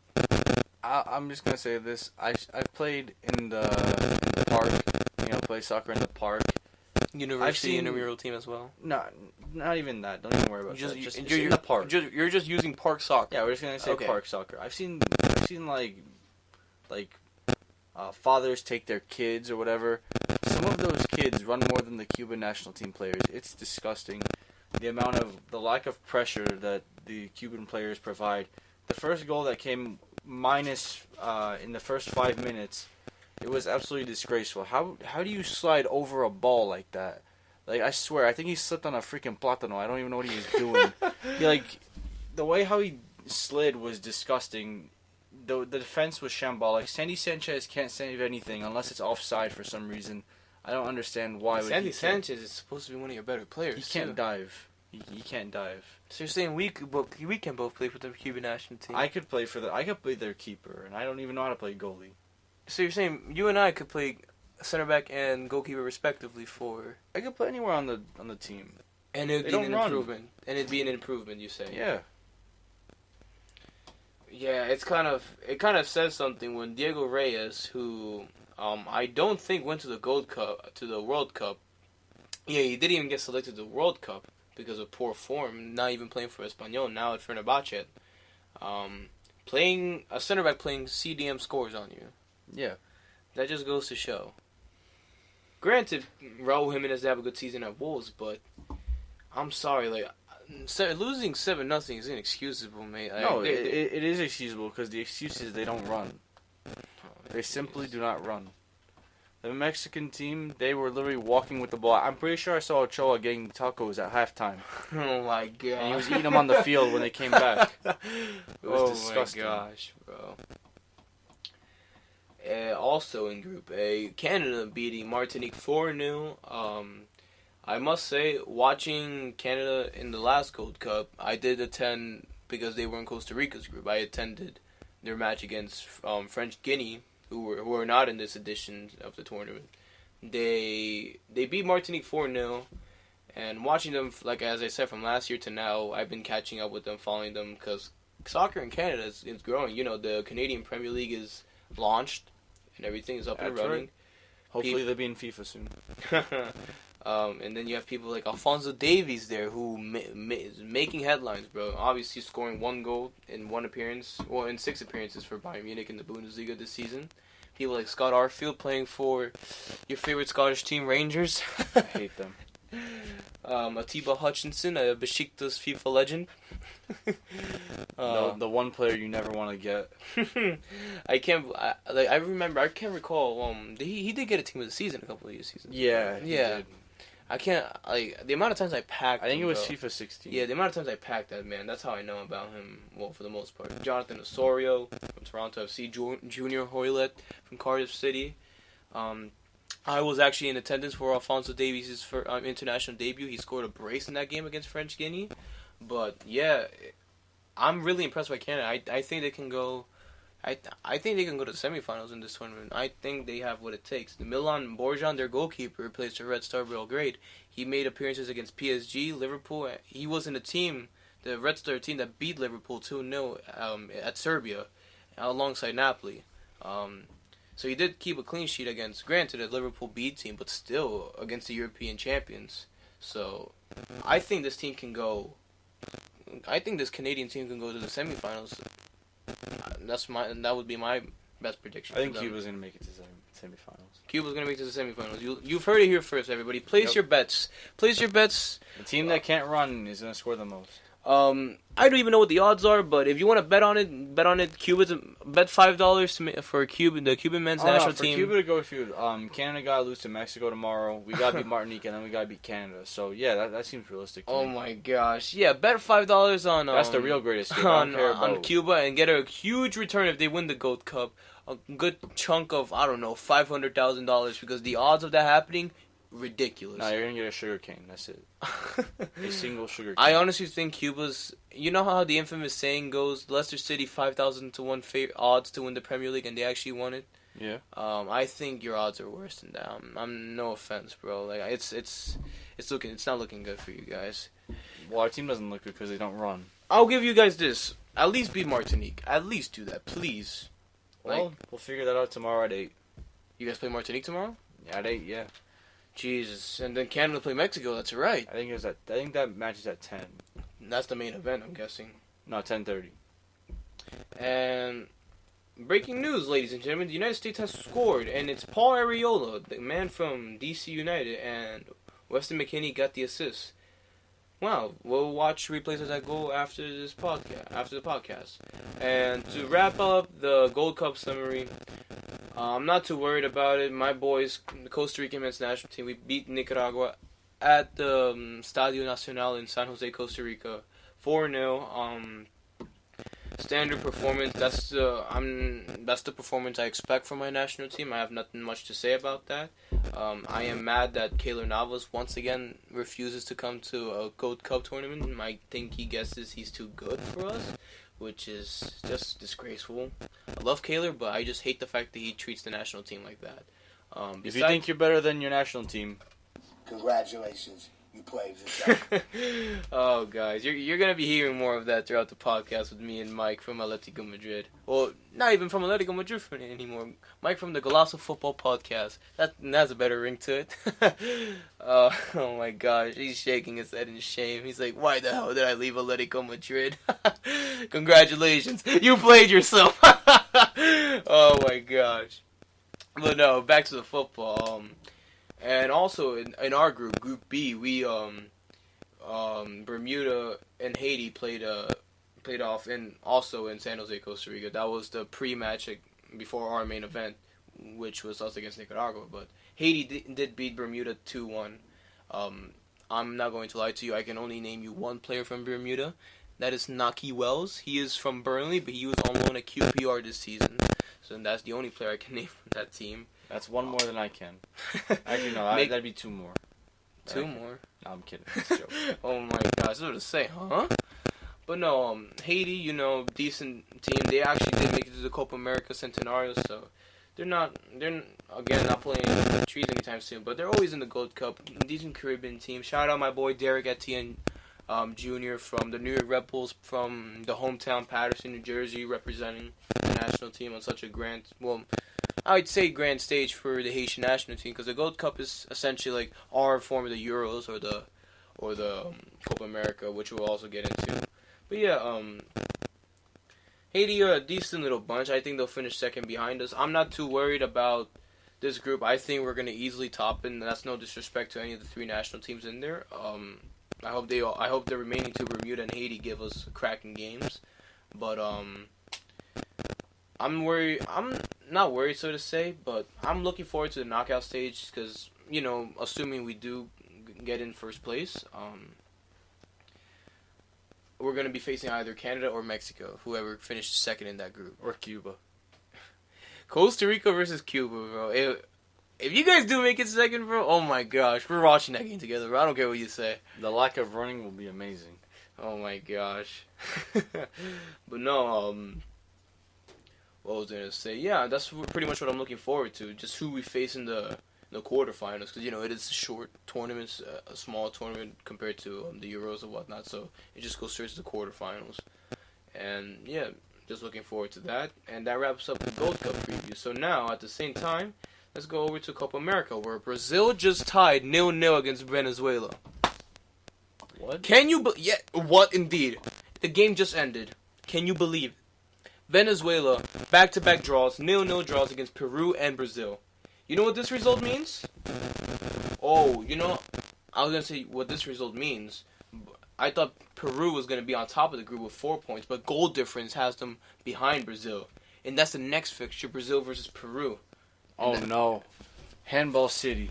I'm just gonna say this. I've played in the park. Play soccer in the park. University intramural team as well. No, not even that. Don't even worry about that. Just you're in the park. You're just using park soccer. Yeah, we're just gonna say Okay. park soccer. I've seen fathers take their kids or whatever. Some of those kids run more than the Cuban national team players. It's disgusting. The lack of pressure that the Cuban players provide. The first goal that came minus in the first 5 minutes, it was absolutely disgraceful. How do you slide over a ball like that? I swear, I think he slipped on a freaking plátano. I don't even know what he was doing. The way how he slid was disgusting. The defense was shambolic. Sandy Sanchez can't save anything unless it's offside for some reason. I don't understand why. Sandy Sanchez is supposed to be one of your better players. He can't dive. He can't dive. So you're saying we can both play for the Cuban national team? I could play their keeper, and I don't even know how to play goalie. So you're saying you and I could play center back and goalkeeper respectively for, I could play anywhere on the team. and it'd They be an don't run. improvement. And it'd be an improvement. You say? Yeah. Yeah, it kind of says something when Diego Reyes, who I don't think went to the World Cup. Yeah, he didn't even get selected to the World Cup because of poor form. Not even playing for Espanyol, now at Fenerbahce. Playing a center back playing CDM scores on you. Yeah. That just goes to show. Granted, Raul Jimenez have a good season at Wolves, but I'm sorry, losing 7-0 is inexcusable, mate. No, it is excusable because the excuse is they don't run. They simply do not run. The Mexican team, they were literally walking with the ball. I'm pretty sure I saw Ochoa getting tacos at halftime. Oh my god! And he was eating them on the field when they came back. It was disgusting. Oh my gosh, bro. Also in Group A, Canada beating Martinique 4-0. I must say, watching Canada in the last Gold Cup, I did attend, because they were in Costa Rica's group, I attended their match against French Guinea, who are not in this edition of the tournament. They beat Martinique 4-0, and watching them, like as I said, from last year to now, I've been catching up with them, following them, because soccer in Canada is growing. You know, the Canadian Premier League is launched, and everything is up and That's running. right. Hopefully they'll be in FIFA soon. And then you have people like Alphonso Davies there who is making headlines, bro. Obviously scoring 1 goal in 1 appearance, well, in 6 appearances for Bayern Munich in the Bundesliga this season. People like Scott Arfield playing for your favorite Scottish team, Rangers. I hate them. Atiba Hutchinson, a Besiktas FIFA legend. The one player you never want to get. I can't recall. He did get a team of the season a couple of seasons. Yeah, he did. I can't, the amount of times I packed I think him, it was bro. FIFA 16. Yeah, the amount of times I packed that man, that's how I know about him, well, for the most part. Jonathan Osorio from Toronto FC, Junior Hoylett from Cardiff City. I was actually in attendance for Alphonso Davies' international debut. He scored a brace in that game against French Guinea. But, yeah, I'm really impressed by Canada. I think they can go... I think they can go to the semifinals in this tournament. I think they have what it takes. The Milan Borjan, their goalkeeper, replaced the Red Star Belgrade. He made appearances against PSG, Liverpool. He was in the Red Star team that beat Liverpool 2-0 at Serbia, alongside Napoli. So he did keep a clean sheet against, granted, a Liverpool B team, but still against the European champions. So I think this team can go. I think this Canadian team can go to the semifinals. That would be my best prediction. I think Cuba's going to make it to semifinals. Cuba's going to make it to the semifinals. You've heard it here first, everybody. Place your bets. Place your bets. The team that can't run is going to score the most. I don't even know what the odds are, but if you want to bet on it. Cuba's bet $5 for Cuba, the Cuban men's national for team. Cuba to go through, Canada got to lose to Mexico tomorrow. We got to beat Martinique, and then we got to beat Canada. So yeah, that seems realistic. To me. My gosh, yeah, bet $5 on. That's the real greatest game. on Cuba and get a huge return if they win the Gold Cup. A good chunk of $500,000 because the odds of that happening. Ridiculous. No, you're going to get a sugar cane. That's it. A single sugar cane. I honestly think Cuba's... You know how the infamous saying goes, Leicester City 5,000 to 1 odds to win the Premier League, and they actually won it? Yeah. I think your odds are worse than that. I'm no offense, bro. Like it's not looking good for you guys. Well, our team doesn't look good because they don't run. I'll give you guys this. At least beat Martinique. At least do that, please. Well, we'll figure that out tomorrow at 8. You guys play Martinique tomorrow? Yeah, at 8, yeah. Jesus, and then Canada play Mexico. That's right. I think that match is at 10. That's the main event, I'm guessing. No, 10:30. And breaking news, ladies and gentlemen: the United States has scored, and it's Paul Arriola, the man from DC United, and Weston McKennie got the assist. Wow, we'll watch replays of that goal after the podcast. And to wrap up the Gold Cup summary. I'm not too worried about it. My boys, the Costa Rican men's national team, we beat Nicaragua at the Estadio Nacional in San Jose, Costa Rica, 4-0. standard performance. That's the performance I expect from my national team. I have nothing much to say about that. I am mad that Keylor Navas once again refuses to come to a Gold Cup tournament. I think he guesses he's too good for us, which is just disgraceful. I love Keylor, but I just hate the fact that he treats the national team like that. If you think you're better than your national team, congratulations. You played yourself. Oh, guys, you're gonna be hearing more of that throughout the podcast with me and Mike from Atletico Madrid. Well, not even from Atletico Madrid anymore. Mike from the Golazo Futbol podcast. That has a better ring to it. Oh my gosh, he's shaking his head in shame. He's like, "Why the hell did I leave Atletico Madrid?" Congratulations, you played yourself. Oh my gosh. But no, back to the football. And also in our group, Group B, we Bermuda and Haiti played off also in San Jose, Costa Rica. That was the pre-match before our main event, which was us against Nicaragua. But Haiti did beat Bermuda 2-1. I'm not going to lie to you. I can only name you one player from Bermuda. That is Naki Wells. He is from Burnley, but he was on loan at QPR this season. So that's the only player I can name from that team. that's one more than I can. Actually, no, that'd be two more. Two more? No, I'm kidding. It's a joke. Oh my gosh, what to say, huh? But no, Haiti, decent team. They actually did make it to the Copa America Centenario, so they're again not playing the trees anytime soon, but they're always in the Gold Cup. Decent Caribbean team. Shout out my boy Derek Etienne Jr. from the New York Red Bulls, from the hometown Paterson, New Jersey, representing the national team on such a grand, I would say grand stage for the Haitian national team, because the Gold Cup is essentially like our form of the Euros or the Copa America, which we'll also get into. But yeah, Haiti are a decent little bunch. I think they'll finish second behind us. I'm not too worried about this group. I think we're gonna easily top it, and that's no disrespect to any of the three national teams in there. I hope the remaining two, Bermuda and Haiti, give us cracking games. But I'm worried. I'm not worried, so to say, but I'm looking forward to the knockout stage because, assuming we do get in first place, we're going to be facing either Canada or Mexico, whoever finished second in that group. Or Cuba. Costa Rica versus Cuba, bro. If you guys do make it second, bro, oh my gosh, we're watching that game together, bro. I don't care what you say. The lack of running will be amazing. Oh my gosh. But no, what was I going to say? Yeah, that's pretty much what I'm looking forward to. Just who we face in the quarterfinals, because it is a short tournament, a small tournament compared to the Euros and whatnot. So it just goes straight to the quarterfinals, and yeah, just looking forward to that. And that wraps up the Gold Cup preview. So now, at the same time, let's go over to Copa America, where Brazil just tied 0-0 against Venezuela. What? Can you? Yeah, what indeed? The game just ended. Can you believe it? Venezuela, back-to-back draws, 0-0 draws against Peru and Brazil. You know what this result means? Oh, I was going to say what this result means. I thought Peru was going to be on top of the group with 4 points, but goal difference has them behind Brazil. And that's the next fixture, Brazil versus Peru. Oh, no. Handball City.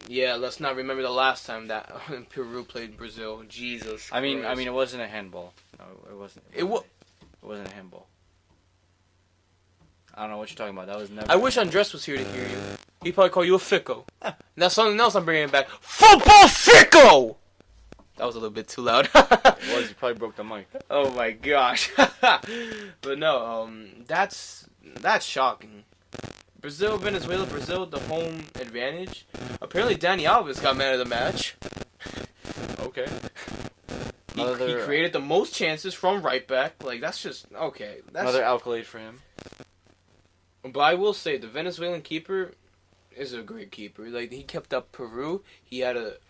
Yeah, let's not remember the last time that Peru played Brazil. Jesus I mean, Christ. it wasn't a handball. No, it wasn't. It wasn't a handball. I don't know what you're talking about. That was never. I wish Andres was here to hear you. He'd probably call you a fico. Now something else I'm bringing back. Football fico! That was a little bit too loud. It was. You probably broke the mic. Oh my gosh. But no, that's shocking. Brazil, Venezuela, Brazil, the home advantage. Apparently Dani Alves got man of the match. Okay. He created the most chances from right back. Like, that's just, okay. Another accolade for him. But I will say, the Venezuelan keeper is a great keeper. Like, he kept up Peru.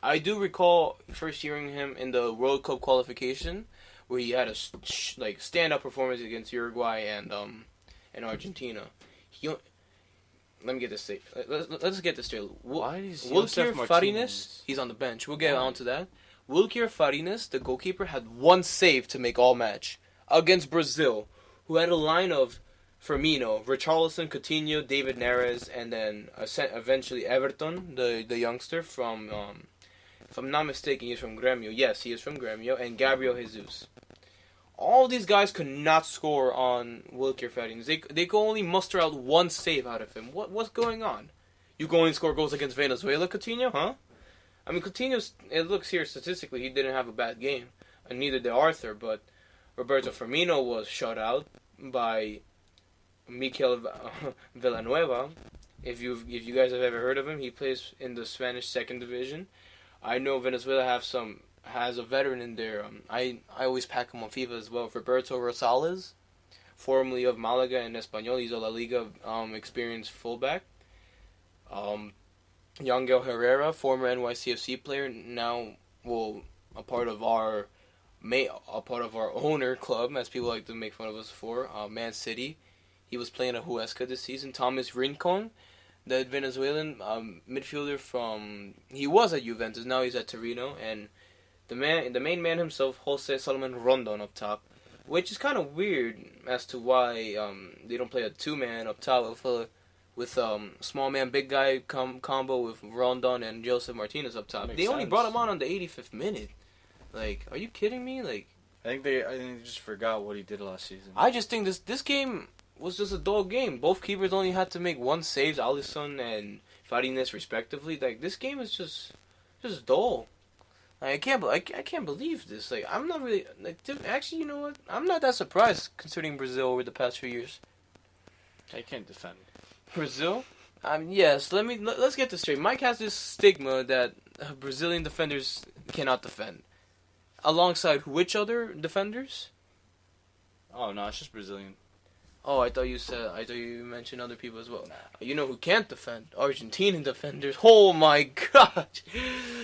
I do recall first hearing him in the World Cup qualification, where he had a stand-up performance against Uruguay and Argentina. Let me get this straight. Let's get this straight. Why is Wilker Josef Farinas, Martinez? he's on the bench. We'll get on to that. Wilker Farinas, the goalkeeper, had one save to make all match against Brazil, who had a line of Firmino, Richarlison, Coutinho, David Neres, and then eventually Everton, the youngster from, if I'm not mistaken, he's from Grêmio. Yes, he is from Grêmio, and Gabriel Jesus. All these guys could not score on Wilker Ferdinand. They could only muster out one save out of him. What's going on? You go and score goals against Venezuela, Coutinho, huh? I mean, Coutinho, it looks here statistically, he didn't have a bad game. And neither did Arthur, but Roberto Firmino was shut out by Mikel Villanueva. If you guys have ever heard of him, he plays in the Spanish second division. I know Venezuela has a veteran in there. I always pack him on FIFA as well. Roberto Rosales, formerly of Malaga and Espanyol. He's a La Liga experienced fullback. Yangel Herrera, former NYCFC player, now a part of our owner club, as people like to make fun of us for, Man City. He was playing at Huesca this season. Thomas Rincon, the Venezuelan midfielder he was at Juventus, now he's at Torino, and the main man himself, Jose Solomon Rondon up top, which is kind of weird as to why they don't play a two-man up top with small man, big guy combo with Rondon and Joseph Martinez up top. They only brought him on the 85th minute. Like, are you kidding me? Like, I think they just forgot what he did last season. I just think this game was just a dull game. Both keepers only had to make one save, Alisson and Farinas respectively. Like, this game is just dull. I can't believe this. Like, I'm not really actually, you know what? I'm not that surprised considering Brazil over the past few years. I can't defend Brazil. Yes. Let's get this straight. Mike has this stigma that Brazilian defenders cannot defend. Alongside which other defenders? Oh no, it's just Brazilian. Oh, I thought you mentioned other people as well. You know who can't defend? Argentinian defenders. Oh my god.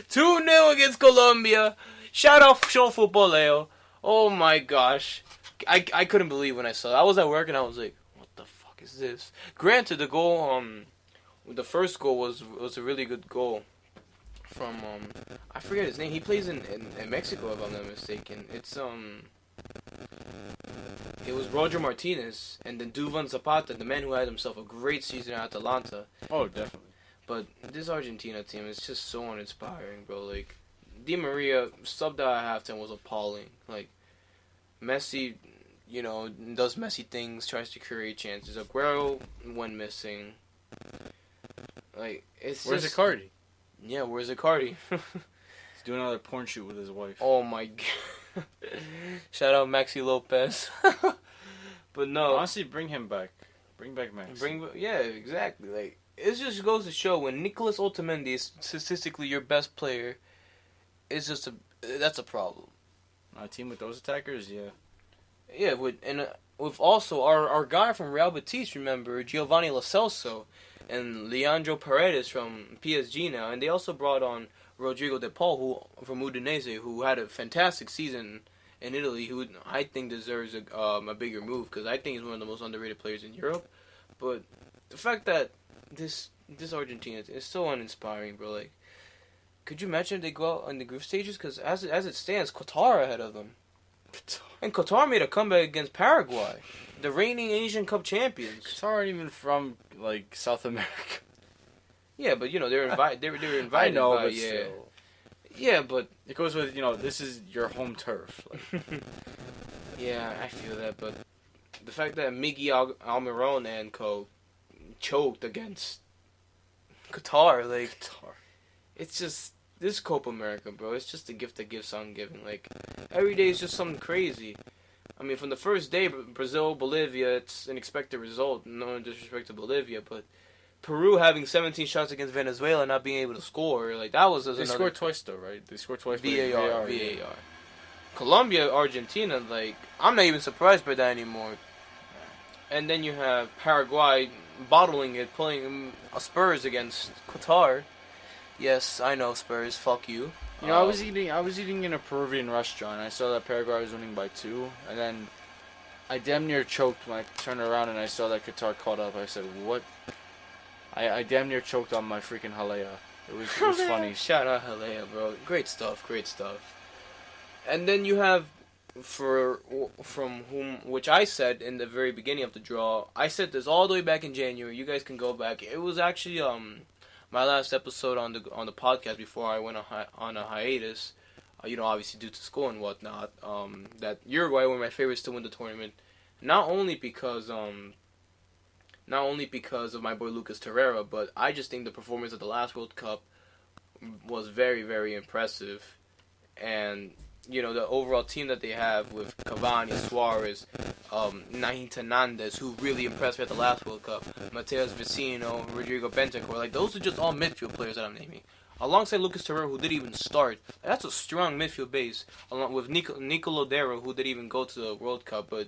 2-0 against Colombia. Shout out Show Futboleo. Oh my gosh. I couldn't believe when I saw it. I was at work and I was like, what the fuck is this? Granted, the goal, the first goal was a really good goal. From I forget his name. He plays in Mexico, if I'm not mistaken. It was Roger Martinez and then Duvan Zapata, the man who had himself a great season at Atalanta. Oh, definitely. But this Argentina team is just so uninspiring, bro. Like, Di Maria subbed out at halftime was appalling. Like, Messi, does Messi things, tries to create chances. Aguero went missing. Like, Where's Icardi? Yeah, where's Icardi? He's doing another porn shoot with his wife. Oh my god. Shout out Maxi Lopez. But no. Honestly, bring him back. Bring back Max. Yeah, exactly. Like, it just goes to show when Nicolas Otamendi is statistically your best player, that's a problem. A team with those attackers, yeah. Yeah, with also our guy from Real Betis, remember, Giovanni Lo Celso, and Leandro Paredes from PSG now, and they also brought on Rodrigo De Paul from Udinese, who had a fantastic season in Italy, who I think deserves a bigger move, because I think he's one of the most underrated players in Europe. But the fact that this Argentina is so uninspiring, bro. Like, could you imagine if they go out in the group stages? Because as it stands, Qatar ahead of them. And Qatar made a comeback against Paraguay, the reigning Asian Cup champions. Qatar aren't even from, like, South America. Yeah, but, they're invited. They were invited. I know, by, but yeah. still. Yeah, but it goes with, this is your home turf. Like. Yeah, I feel that, but the fact that Miguel Almiron and co choked against Qatar, like, it's just, this Copa America, bro, it's just a gift that gives on giving. Like, every day is just something crazy. I mean, from the first day, Brazil, Bolivia, it's an expected result. No disrespect to Bolivia, but Peru having 17 shots against Venezuela and not being able to score, like, that was They scored twice, though, right? They scored twice. VAR. Colombia, Argentina, like, I'm not even surprised by that anymore. And then you have Paraguay bottling it, playing Spurs against Qatar. Yes, I know Spurs. Fuck you. I was eating in a Peruvian restaurant. And I saw that Paraguay was winning by 2, and then I damn near choked when I turned around and I saw that Qatar caught up. I said, "What?" I damn near choked on my freaking halea. It was funny. Shout out halea, bro. Great stuff. And then you have which I said in the very beginning of the draw. I said this all the way back in January. You guys can go back. It was actually my last episode on the podcast before I went on a hiatus. obviously due to school and whatnot, that Uruguay were my favorites to win the tournament. Not only because of my boy Lucas Torreira, but I just think the performance of the last World Cup was very, very impressive. And, the overall team that they have with Cavani, Suarez, Nahin Hernandez, who really impressed me at the last World Cup, Mateus Vecino, Rodrigo Bentancur, those are just all midfield players that I'm naming. Alongside Lucas Torreira, who didn't even start, that's a strong midfield base. Along with Nico Lodero, who didn't even go to the World Cup, but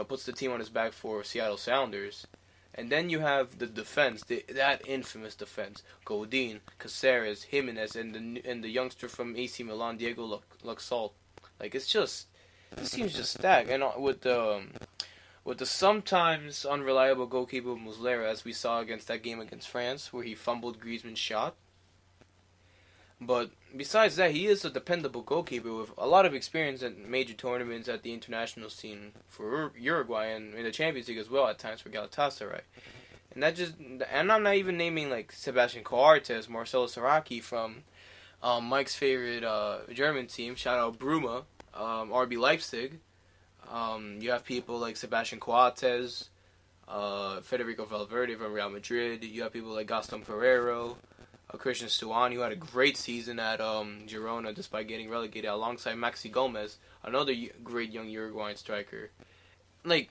puts the team on his back for Seattle Sounders. And then you have the defense, that infamous defense: Godin, Caceres, Jimenez, and the youngster from AC Milan, Diego Luxalt. This team's just stacked. And with the sometimes unreliable goalkeeper Muslera, as we saw against that game against France, where he fumbled Griezmann's shot. But besides that, he is a dependable goalkeeper with a lot of experience at major tournaments at the international scene for Uruguay and in the Champions League as well at times for Galatasaray. And I'm not even naming Sebastian Coates, Marcelo Saraki from Mike's favorite German team. Shout out Bruma, RB Leipzig. You have people like Sebastian Coates, Federico Valverde from Real Madrid. You have people like Gaston Pereiro, Christian Stuani, who had a great season at Girona despite getting relegated, alongside Maxi Gomez, another great young Uruguayan striker. I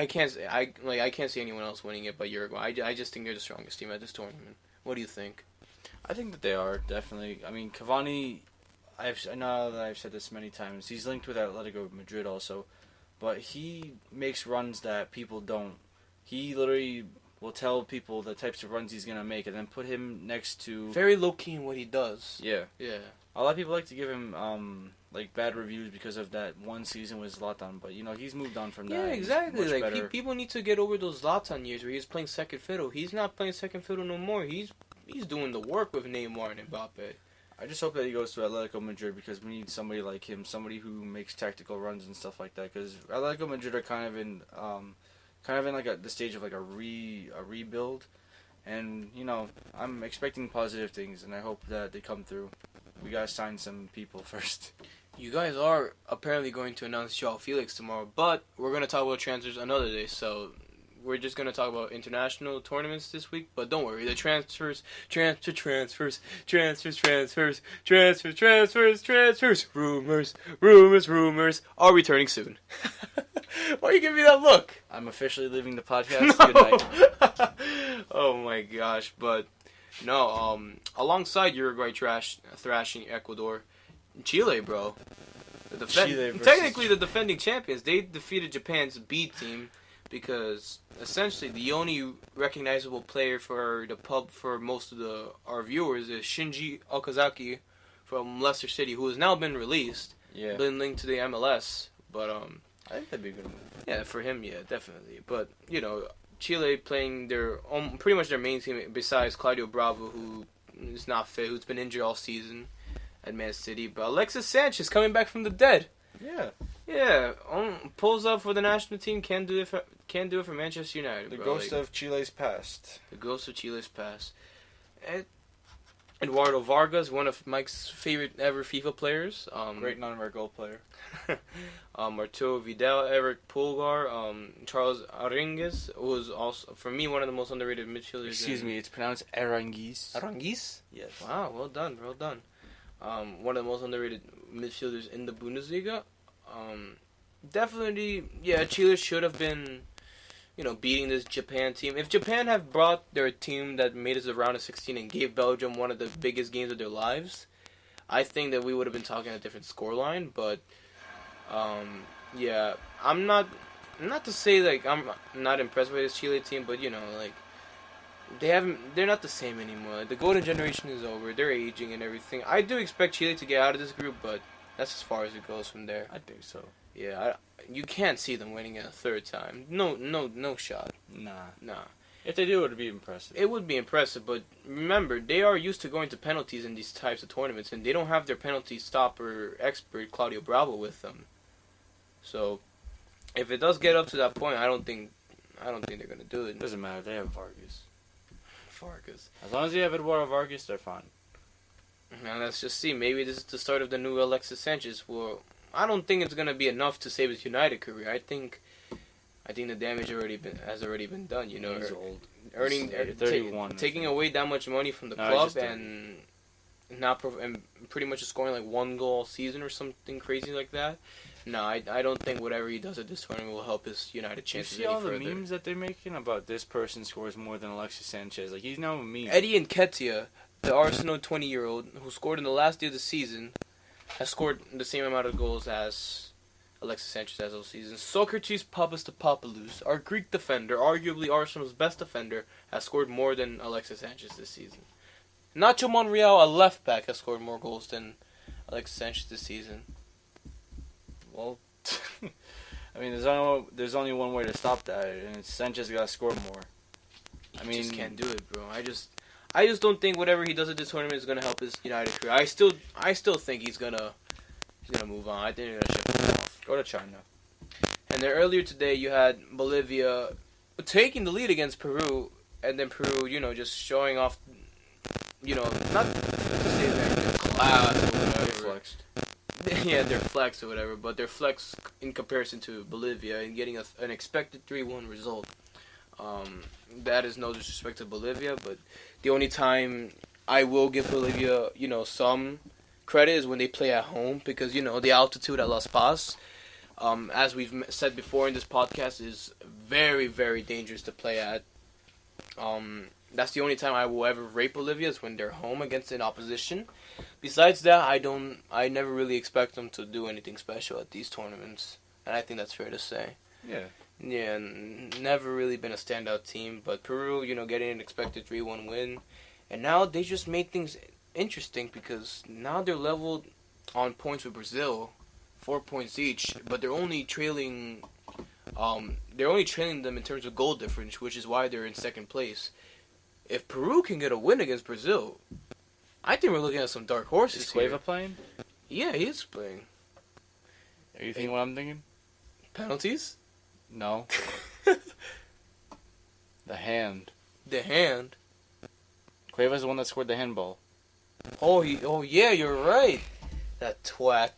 can't see anyone else winning it but Uruguay. I just think they're the strongest team at this tournament. What do you think? I think that they are, definitely. I mean, Cavani, I know that I've said this many times, he's linked with Atletico Madrid also, but he makes runs that people don't. He literally will tell people the types of runs he's going to make and then put him next to... Very low-key in what he does. Yeah. Yeah. A lot of people like to give him bad reviews because of that one season with Zlatan, but he's moved on from that. Yeah, exactly. People need to get over those Zlatan years where he was playing second fiddle. He's not playing second fiddle no more. He's doing the work with Neymar and Mbappe. I just hope that he goes to Atletico Madrid because we need somebody like him, somebody who makes tactical runs and stuff like that. Because Atletico Madrid are kind of in the stage of a rebuild, and I'm expecting positive things, and I hope that they come through. We gotta sign some people first. You guys are apparently going to announce Joao Felix tomorrow, but we're gonna talk about transfers another day. So we're just gonna talk about international tournaments this week. But don't worry, the transfers, rumors are returning soon. Why you give me that look? I'm officially leaving the podcast. Good night. Oh my gosh, but no, alongside Uruguay thrashing Ecuador, Chile, bro. Technically the defending champions. They defeated Japan's B team because essentially the only recognizable player for the pub for most of our viewers is Shinji Okazaki from Leicester City, who has now been released. Yeah. Been linked to the MLS, but I think that'd be a good move. Yeah, for him, yeah, definitely. But Chile playing their pretty much their main team besides Claudio Bravo, who is not fit, who's been injured all season at Man City. But Alexis Sanchez coming back from the dead. Yeah. Yeah, pulls up for the national team. Can't do it for Manchester United. The bro. ghost of Chile's past. The ghost of Chile's past. Eduardo Vargas, one of Mike's favorite ever FIFA players. Great non-rare goal player. Arturo Vidal, Eric Pulgar, Charles Aranguiz, who was also, for me, one of the most underrated midfielders. Excuse me, it's pronounced Aranguiz. Aranguiz? Yes. Wow, well done. One of the most underrated midfielders in the Bundesliga. Definitely, yeah, Chile should have been, beating this Japan team. If Japan had brought their team that made it to the round of 16 and gave Belgium one of the biggest games of their lives, I think that we would have been talking a different scoreline. But, yeah, I'm not to say I'm not impressed with this Chile team, but they're not the same anymore. The golden generation is over. They're aging and everything. I do expect Chile to get out of this group, but that's as far as it goes from there. I think so. Yeah, you can't see them winning it a third time. No shot. Nah. If they do, it would be impressive. It would be impressive, but remember, they are used to going to penalties in these types of tournaments, and they don't have their penalty stopper expert, Claudio Bravo, with them. So, if it does get up to that point, I don't think they're gonna do it. Doesn't matter. They have Vargas. Vargas. As long as they have Eduardo Vargas, they're fine. Now let's just see. Maybe this is the start of the new Alexis Sanchez. Well, I don't think it's gonna be enough to save his United career. I think the damage has already been done. You know, He's old. earning He's 31. taking away that much money from the club and and pretty much just scoring like 1 goal a season or something crazy like that. No, I don't think whatever he does at this tournament will help his United chances You see any all further. the memes that they're making about this person scores more than Alexis Sanchez. Like, he's now a meme. Eddie Nketiah, the Arsenal 20-year-old who scored in the last day of the season, has scored the same amount of goals as Alexis Sanchez has all season. Socrates Papastopoulos, our Greek defender, arguably Arsenal's best defender, has scored more than Alexis Sanchez this season. Nacho Monreal, a left back, has scored more goals than Alexis Sanchez this season. Well, I mean, there's only one way to stop that, and it's Sanchez got to score more. I mean, Just can't do it, bro. I just don't think whatever he does at this tournament is gonna help his United career. I still think he's gonna move on. I think they're gonna ship him off. go to China. And then earlier today, you had Bolivia taking the lead against Peru, and then Peru, just showing off, not to say their class or whatever. Flexed. Yeah, they're flex or whatever, but they're flex in comparison to Bolivia and getting an expected 3-1 result. That is no disrespect to Bolivia, but the only time I will give Bolivia, some credit is when they play at home because, the altitude at Las Paz, as we've said before in this podcast, is very, very dangerous to play at. That's the only time I will ever rate Bolivia is when they're home against an opposition. Besides that, I never really expect them to do anything special at these tournaments, and I think that's fair to say. Yeah. Yeah, never really been a standout team, but Peru, getting an expected 3-1 win, and now they just made things interesting because now they're leveled on points with Brazil, 4 points each, but they're only trailing them in terms of goal difference, which is why they're in second place. If Peru can get a win against Brazil, I think we're looking at some dark horses Is here. Cueva playing? Yeah, he is playing. Are you thinking what I'm thinking? Penalties? No. The hand. The hand. Cueva's the one that scored the handball. Oh yeah, you're right. That twat.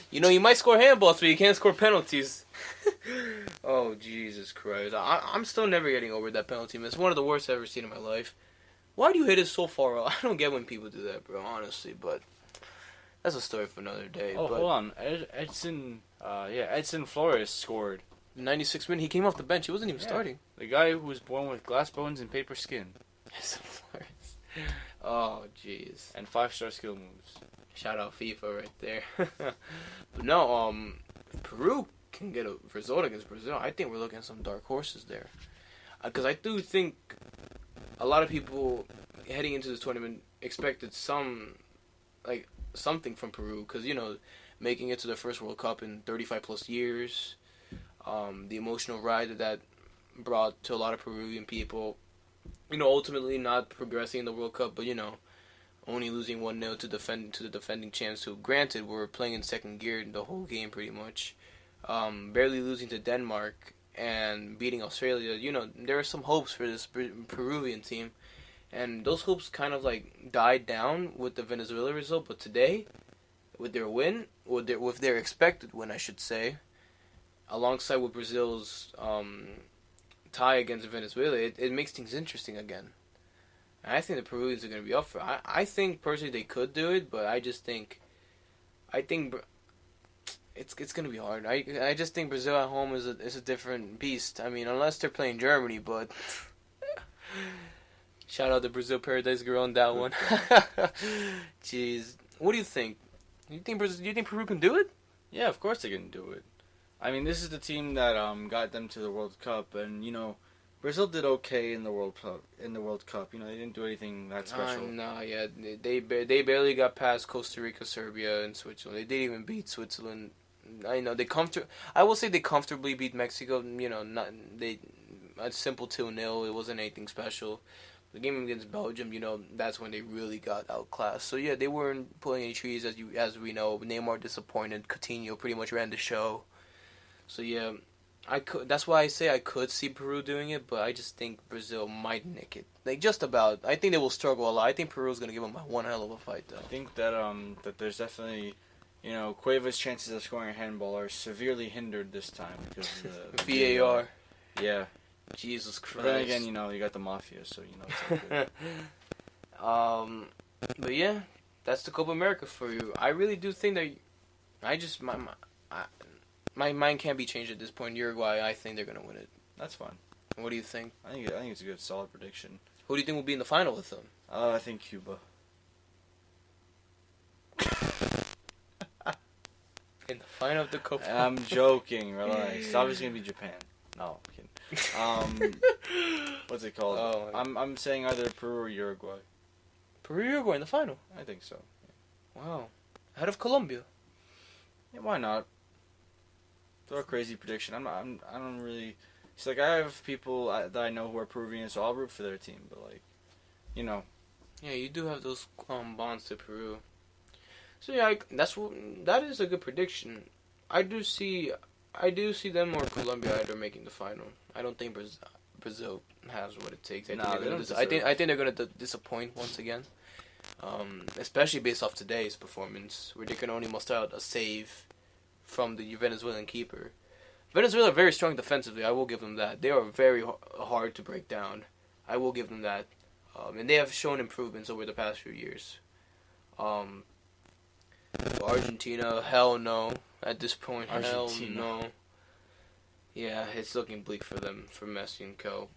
You might score handballs, but you can't score penalties. Oh, Jesus Christ. I'm still never getting over that penalty miss. One of the worst I've ever seen in my life. Why do you hit it so far out? I don't get when people do that, bro, honestly, but that's a story for another day. Oh, but hold on. Edson Flores scored. 96 minutes, he came off the bench. He wasn't even starting. The guy who was born with glass bones and paper skin. Oh, jeez. And 5-star skill moves. Shout out FIFA right there. But no, if Peru can get a result against Brazil, I think we're looking at some dark horses there. Because I do think a lot of people heading into this tournament expected something from Peru. Because, making it to the first World Cup in 35 plus years, the emotional ride that brought to a lot of Peruvian people, ultimately not progressing in the World Cup, but, only losing 1-0 to the defending champs, who, granted, were playing in second gear the whole game pretty much. Barely losing to Denmark and beating Australia. There were some hopes for this Peruvian team, and those hopes kind of died down with the Venezuela result. But today, with their win, with their expected win, I should say, alongside with Brazil's tie against Venezuela, it makes things interesting again. And I think the Peruvians are going to be up for it. I think personally they could do it, but I think it's going to be hard. I just think Brazil at home is a different beast. I mean, unless they're playing Germany, but shout out to Brazil Paradise Girl on that one. Jeez, what do you think? Do you think Peru can do it? Yeah, of course they can do it. I mean, this is the team that got them to the World Cup, and Brazil did okay in the World Cup. They didn't do anything that special. No, yeah, they barely got past Costa Rica, Serbia, and Switzerland. They didn't even beat Switzerland. I know I will say they comfortably beat Mexico. A simple 2-0. It wasn't anything special. The game against Belgium, that's when they really got outclassed. So yeah, they weren't pulling any trees as we know. Neymar disappointed. Coutinho pretty much ran the show. So yeah, That's why I say I could see Peru doing it, but I just think Brazil might nick it. Like just about. I think they will struggle a lot. I think Peru's gonna give them one hell of a fight, though. I think that there's definitely, Cueva's chances of scoring a handball are severely hindered this time because of the VAR. Yeah. Jesus Christ. But then again, you got the mafia, so it's all good. But yeah, that's the Copa America for you. I really do think that my mind can't be changed at this point. Uruguay, I think they're gonna win it. That's fine. What do you think? I think it's a good, solid prediction. Who do you think will be in the final with them? I think Cuba. In the final of the Copa. I'm joking. Relax. It's obviously gonna be Japan. No, I'm kidding. What's it called? Oh, I'm saying either Peru or Uruguay. Peru, Uruguay in the final. I think so. Wow, ahead of Colombia. Yeah, why not? Throw a crazy prediction. I don't really. It's like I have people that I know who are Peruvian, so I'll root for their team. But Yeah, you do have those bonds to Peru. So yeah, that is a good prediction. I do see them or Colombia either making the final. I don't think Brazil has what it takes. I think they're gonna disappoint once again. Especially based off today's performance, where they can only muster out a save from the Venezuelan keeper. Venezuela are very strong defensively. I will give them that. They are very hard to break down. I will give them that. And they have shown improvements over the past few years. Argentina, hell no. At this point, hell no. Yeah, it's looking bleak for them, for Messi and co.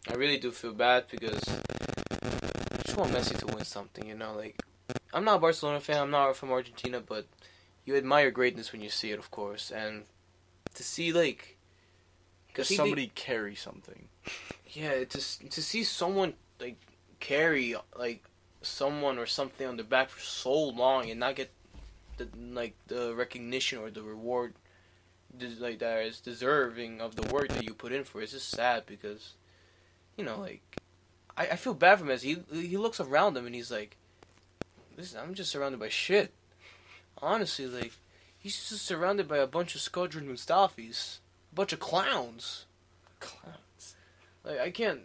I really do feel bad because I just want Messi to win something, I'm not a Barcelona fan, I'm not from Argentina, but you admire greatness when you see it, of course. And to see, somebody carry something. Yeah, to see someone, carry, someone or something on their back for so long and not get the recognition or the reward that is deserving of the work that you put in for it. It's just sad because I feel bad for Messi. He looks around him and he's like, listen, I'm just surrounded by shit. Honestly, he's just surrounded by a bunch of Squadron Mustafis, a bunch of clowns. I can't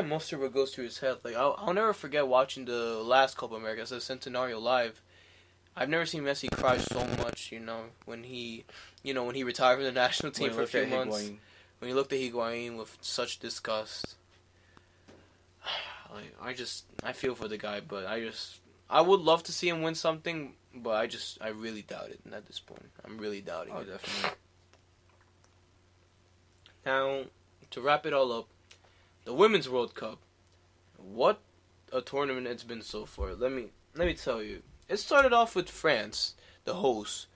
muster what goes through his head. I'll never forget watching the last Copa America, the Centenario live. I've never seen Messi cry so much, when he retired from the national team for a few months. When he looked at Higuain with such disgust. I feel for the guy, but I would love to see him win something, but I really doubt it at this point. I'm really doubting it. Definitely. Now, to wrap it all up, the Women's World Cup. What a tournament it's been so far. Let me tell you. It started off with France, the host,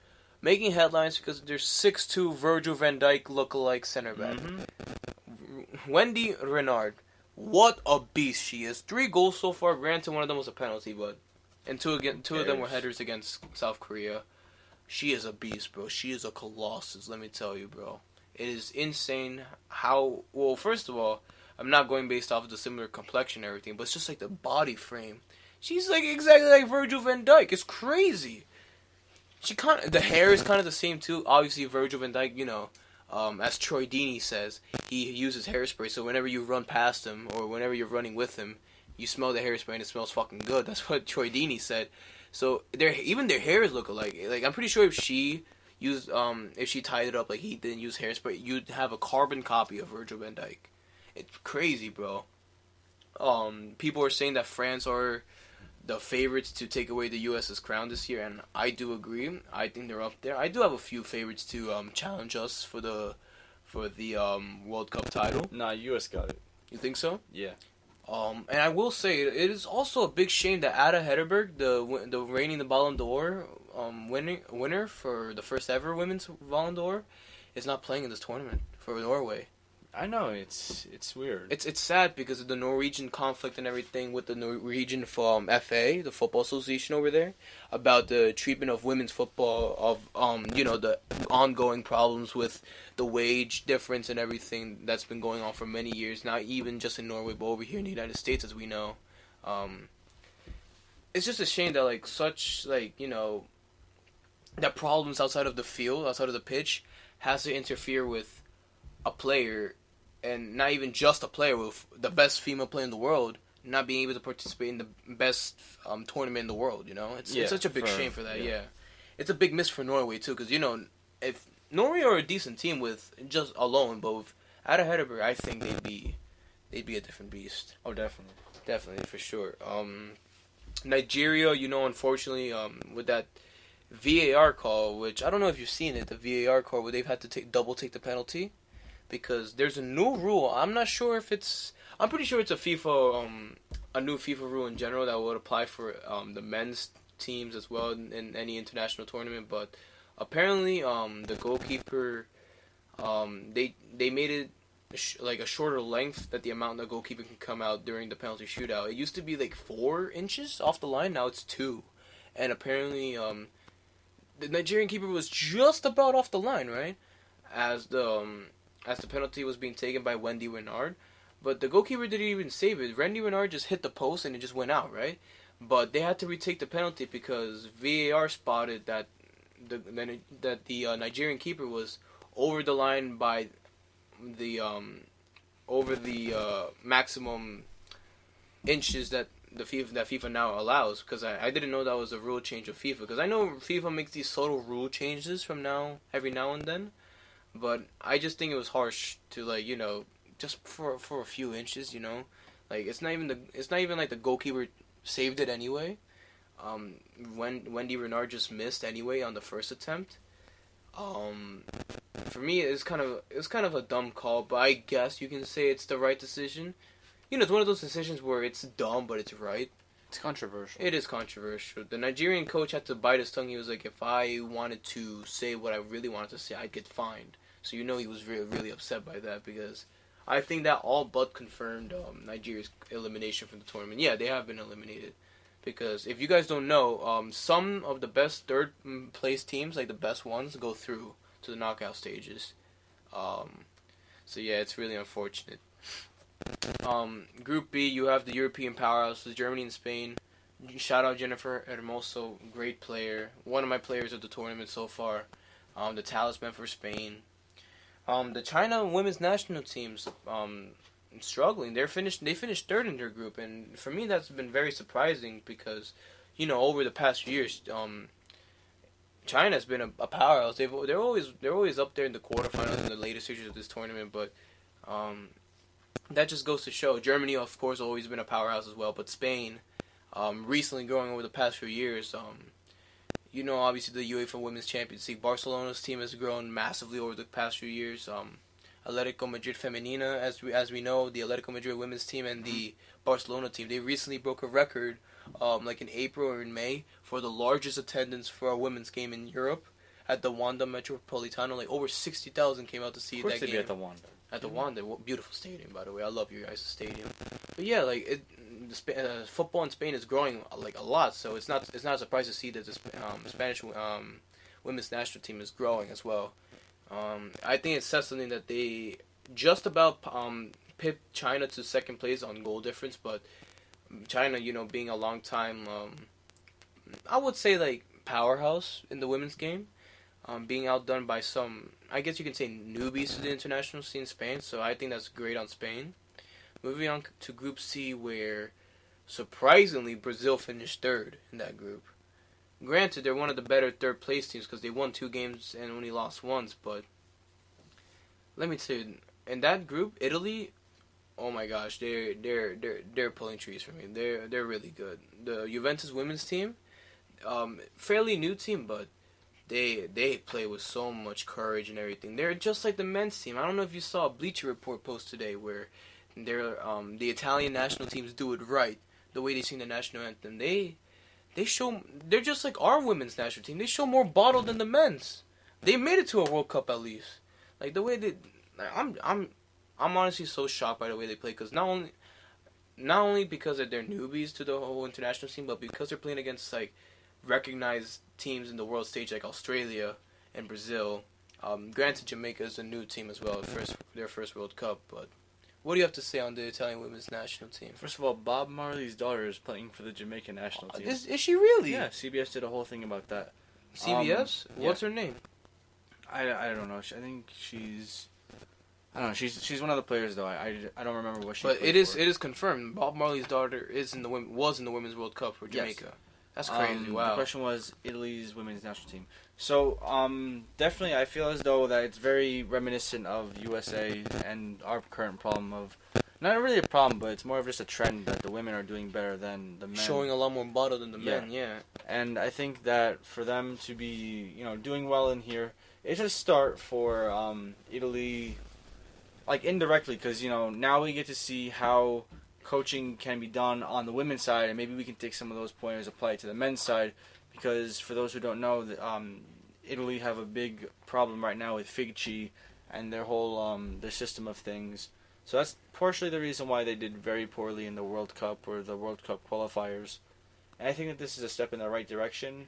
making headlines because of their 6'2" Virgil van Dijk lookalike center back. Mm-hmm. Wendy Renard. What a beast she is. 3 goals so far. Granted, one of them was a penalty, and two of them were headers against South Korea. She is a beast, bro. She is a colossus, let me tell you, bro. It is insane how... Well, first of all, I'm not going based off of the similar complexion and everything, but it's just the body frame. She's exactly like Virgil van Dijk. It's crazy. The hair is kind of the same too. Obviously, Virgil van Dijk, as Troy Deeney says, he uses hairspray. So whenever you run past him or whenever you're running with him, you smell the hairspray and it smells fucking good. That's what Troy Deeney said. So even their hairs look alike. I'm pretty sure if she tied it up like he didn't use hairspray, you'd have a carbon copy of Virgil van Dijk. It's crazy, bro. People are saying that France are the favorites to take away the U.S.'s crown this year, and I do agree. I think they're up there. I do have a few favorites to challenge us for the World Cup title. Nah, U.S. got it. You think so? Yeah. And I will say it is also a big shame that Ada Hegerberg, the reigning Ballon d'Or winner for the first ever women's Ballon d'Or, is not playing in this tournament for Norway. I know, it's weird. It's sad because of the Norwegian conflict and everything with the Norwegian FA, the football association over there, about the treatment of women's football, of the ongoing problems with the wage difference and everything that's been going on for many years, not even just in Norway, but over here in the United States, as we know. It's just a shame that that problems outside of the field, outside of the pitch, has to interfere with a player, and not even just a player, with the best female player in the world, not being able to participate in the best tournament in the world. You know, it's such a big shame for that. Yeah. It's a big miss for Norway too, because if Norway are a decent team with just alone, but with Ada Hegerberg, I think they'd be a different beast. Oh, definitely. Definitely, for sure. Nigeria, unfortunately, with that VAR call, which I don't know if you've seen it, the VAR call where they've had to double take the penalty, because there's a new rule. I'm pretty sure it's a new FIFA rule in general that would apply for the men's teams as well in any international tournament. But apparently, the goalkeeper, they made it like a shorter length that the amount the goalkeeper can come out during the penalty shootout. It used to be like 4 inches off the line, now it's 2. And apparently, the Nigerian keeper was just about off the line, right? As the penalty was being taken by Wendy Renard. But the goalkeeper didn't even save it. Wendy Renard just hit the post and it just went out, right? But they had to retake the penalty because VAR spotted that the Nigerian keeper was over the line by over the maximum inches that FIFA now allows. Because I didn't know that was a rule change of FIFA. Because I know FIFA makes these subtle rule changes every now and then, but I just think it was harsh to just for a few inches, it's not even like the goalkeeper saved it anyway. When Wendy Renard just missed anyway on the first attempt. For me, it's kind of a dumb call, but I guess you can say it's the right decision. It's one of those decisions where it's dumb, but it's right. It's controversial. It is controversial. The Nigerian coach had to bite his tongue. He was like, if I wanted to say what I really wanted to say, I'd get fined. So he was really, really upset by that, because I think that all but confirmed Nigeria's elimination from the tournament. Yeah, they have been eliminated. Because if you guys don't know, some of the best third place teams, like the best ones, go through to the knockout stages. So yeah, it's really unfortunate. Group B, you have the European powerhouses, Germany and Spain. Shout out Jennifer Hermoso, great player. One of my players of the tournament so far. The talisman for Spain. The China women's national teams struggling. They finished third in their group, and for me that's been very surprising because, over the past few years, China's been a powerhouse. They're always up there in the quarterfinals in the later stages of this tournament, but that just goes to show. Germany, of course, always been a powerhouse as well, but Spain, recently growing over the past few years, obviously the UEFA Women's Champions League, Barcelona's team has grown massively over the past few years. Atletico Madrid Femenina, as we know, the Atletico Madrid women's team and the Barcelona team, they recently broke a record, like in April or in May, for the largest attendance for a women's game in Europe at the Wanda Metropolitano. Like over 60,000 came out to see that game. At the Wanda. At the Wanda, beautiful stadium, by the way. I love your guys' stadium. But yeah, football in Spain is growing a lot, so it's not a surprise to see that the Spanish women's national team is growing as well. I think it says something that they just about pipped China to second place on goal difference, but China, being a long time, I would say powerhouse in the women's game, being outdone by some, I guess you can say, newbies to the international scene in Spain. So I think that's great on Spain. Moving on to Group C, where surprisingly Brazil finished third in that group. Granted, they're one of the better third place teams because they won 2 games and only lost once. But let me tell you, in that group, Italy, oh my gosh, they're pulling trees for me. They're really good. The Juventus women's team, fairly new team, but they play with so much courage and everything. They're just like the men's team. I don't know if you saw a Bleacher Report post today where they're the Italian national teams do it right, the way they sing the national anthem. They're just like our women's national team. They show more bottle than the men's. They made it to a World Cup at least. Like the way I'm honestly so shocked by the way they play, because not only because they're newbies to the whole international scene, but because they're playing against recognized teams in the world stage like Australia and Brazil. Granted, Jamaica is a new team as well, their first World Cup, but what do you have to say on the Italian women's national team? First of all, Bob Marley's daughter is playing for the Jamaican national team. Is she really? Yeah, CBS did a whole thing about that. CBS? What's her name? I don't know. I think I don't know. She's one of the players though. I don't remember what she. But played it is for. confirmed. Bob Marley's daughter was in the Women's World Cup for Jamaica. Yes. That's crazy. Wow. The question was Italy's women's national team. So definitely, I feel as though that it's very reminiscent of USA and our current problem of. Not really a problem, but it's more of just a trend that the women are doing better than the men. Showing a lot more bottle than the men, yeah. And I think that for them to be, doing well in here, it's a start for Italy, like indirectly, because now we get to see how coaching can be done on the women's side, and maybe we can take some of those pointers apply it to the men's side, because for those who don't know, Italy have a big problem right now with Figci and their whole their system of things. So that's partially the reason why they did very poorly in the World Cup or the World Cup qualifiers. And I think that this is a step in the right direction,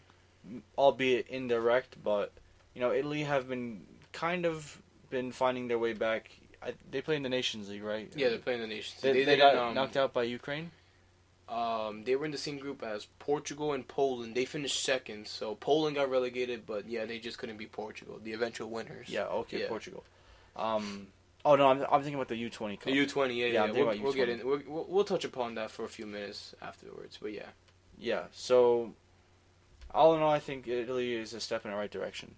albeit indirect, but, Italy have been finding their way back. They play in the Nations League, right? Yeah, they're playing the Nations. They got knocked out by Ukraine? They were in the same group as Portugal and Poland. They finished second, so Poland got relegated, but yeah, they just couldn't beat Portugal, the eventual winners. Yeah, okay, Yeah. Portugal. Oh no, I'm thinking about the U20 Cup. The U20, yeah. I'm thinking about We'll get U20. in. We'll touch upon that for a few minutes afterwards, but yeah. Yeah, so all in all, I think Italy is a step in the right direction.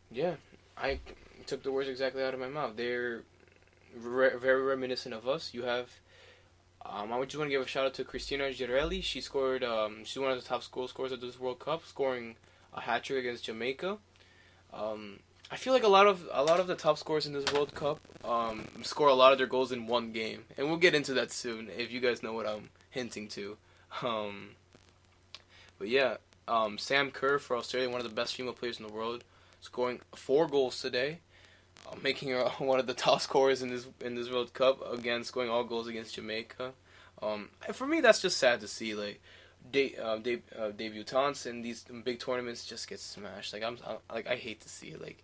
Yeah, I took the words exactly out of my mouth. They're very reminiscent of us. You have, I just want to give a shout out to Cristina Girelli. She scored. She's one of the top goal scorers of this World Cup, scoring a hat trick against Jamaica. I feel like a lot of the top scorers in this World Cup score a lot of their goals in one game, and we'll get into that soon if you guys know what I'm hinting to. But yeah, Sam Kerr for Australia, one of the best female players in the world, scoring 4 goals today, making her one of the top scorers in this World Cup. Again, scoring all goals against Jamaica. For me, that's just sad to see. Like debutantes in these big tournaments just get smashed. Like I hate to see it. Like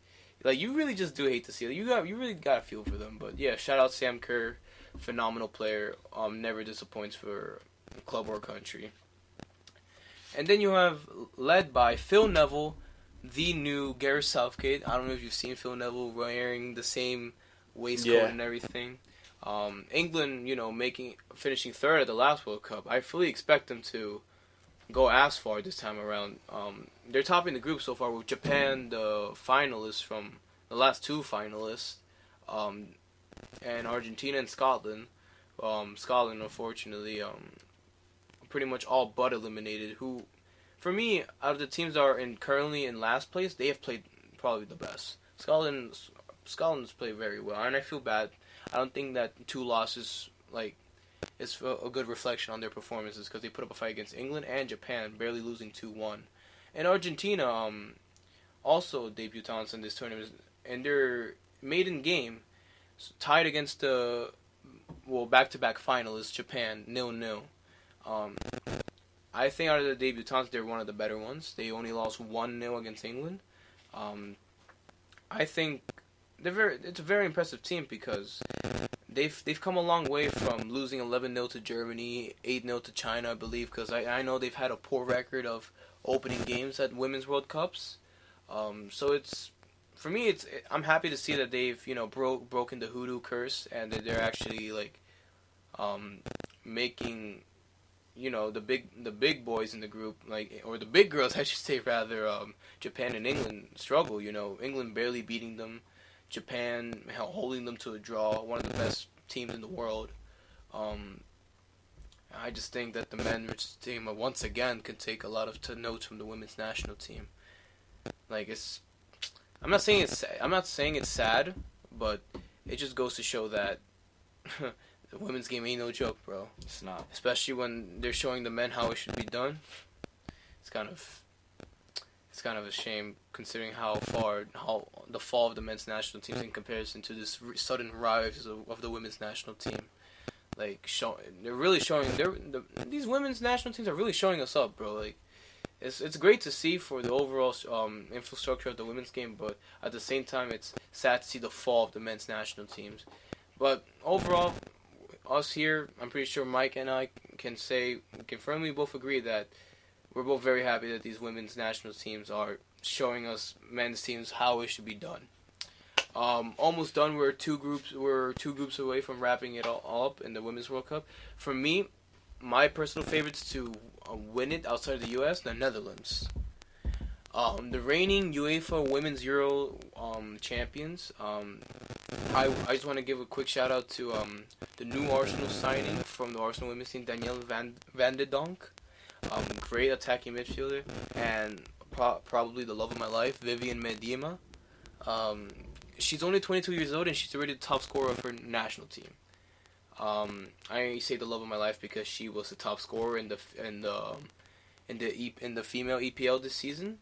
you really just do hate to see it. You really gotta feel for them. But yeah, shout out Sam Kerr, phenomenal player. Never disappoints for club or country. And then you have, led by Phil Neville, the new Gareth Southgate. I don't know if you've seen Phil Neville wearing the same waistcoat and everything. England, finishing third at the last World Cup. I fully expect them to go as far this time around. They're topping the group so far with Japan, the finalists from the last 2 finalists, and Argentina and Scotland. Scotland, unfortunately, pretty much all but eliminated. Who, for me, out of the teams that are currently in last place, they have played probably the best. Scotland's played very well, and I feel bad. I don't think that 2 losses is a good reflection on their performances, because they put up a fight against England and Japan, barely losing 2-1. And Argentina, also debutants in this tournament, and their maiden game tied against the back-to-back finalists, Japan, 0-0. I think out of the debutants, they're one of the better ones. They only lost 1-0 against England. I think it's a very impressive team, because they've come a long way from losing 11-0 to Germany, 8-0 to China, I believe, because I know they've had a poor record of opening games at Women's World Cups. So for me, I'm happy to see that they've broken the hoodoo curse, and that they're actually making the big boys in the group, or the big girls, I should say, rather, Japan and England struggle. England barely beating them, Japan holding them to a draw, one of the best teams in the world. I just think that the men's team once again can take a lot of notes from the women's national team. I'm not saying it's sad, but it just goes to show that the women's game ain't no joke, bro. It's not. Especially when they're showing the men how it should be done. It's kind of a shame, considering how the fall of the men's national team in comparison to this sudden rise of the women's national team. They're really showing. These women's national teams are really showing us up, bro. It's great to see for the overall infrastructure of the women's game, but at the same time, it's sad to see the fall of the men's national teams. But overall, us here, I'm pretty sure Mike and I can firmly both agree that we're both very happy that these women's national teams are showing us men's teams how it should be done. Almost done. We're two groups away from wrapping it all up in the Women's World Cup. For me, my personal favorites to win it outside of the U.S., the Netherlands. The reigning UEFA Women's Euro champions. I just want to give a quick shout out to the new Arsenal signing from the Arsenal women's team, Danielle Van de Donk. Great attacking midfielder, and probably the love of my life, Vivian Miedema. She's only 22 years old and she's already the top scorer of her national team. I say the love of my life because she was the top scorer in the female EPL this season.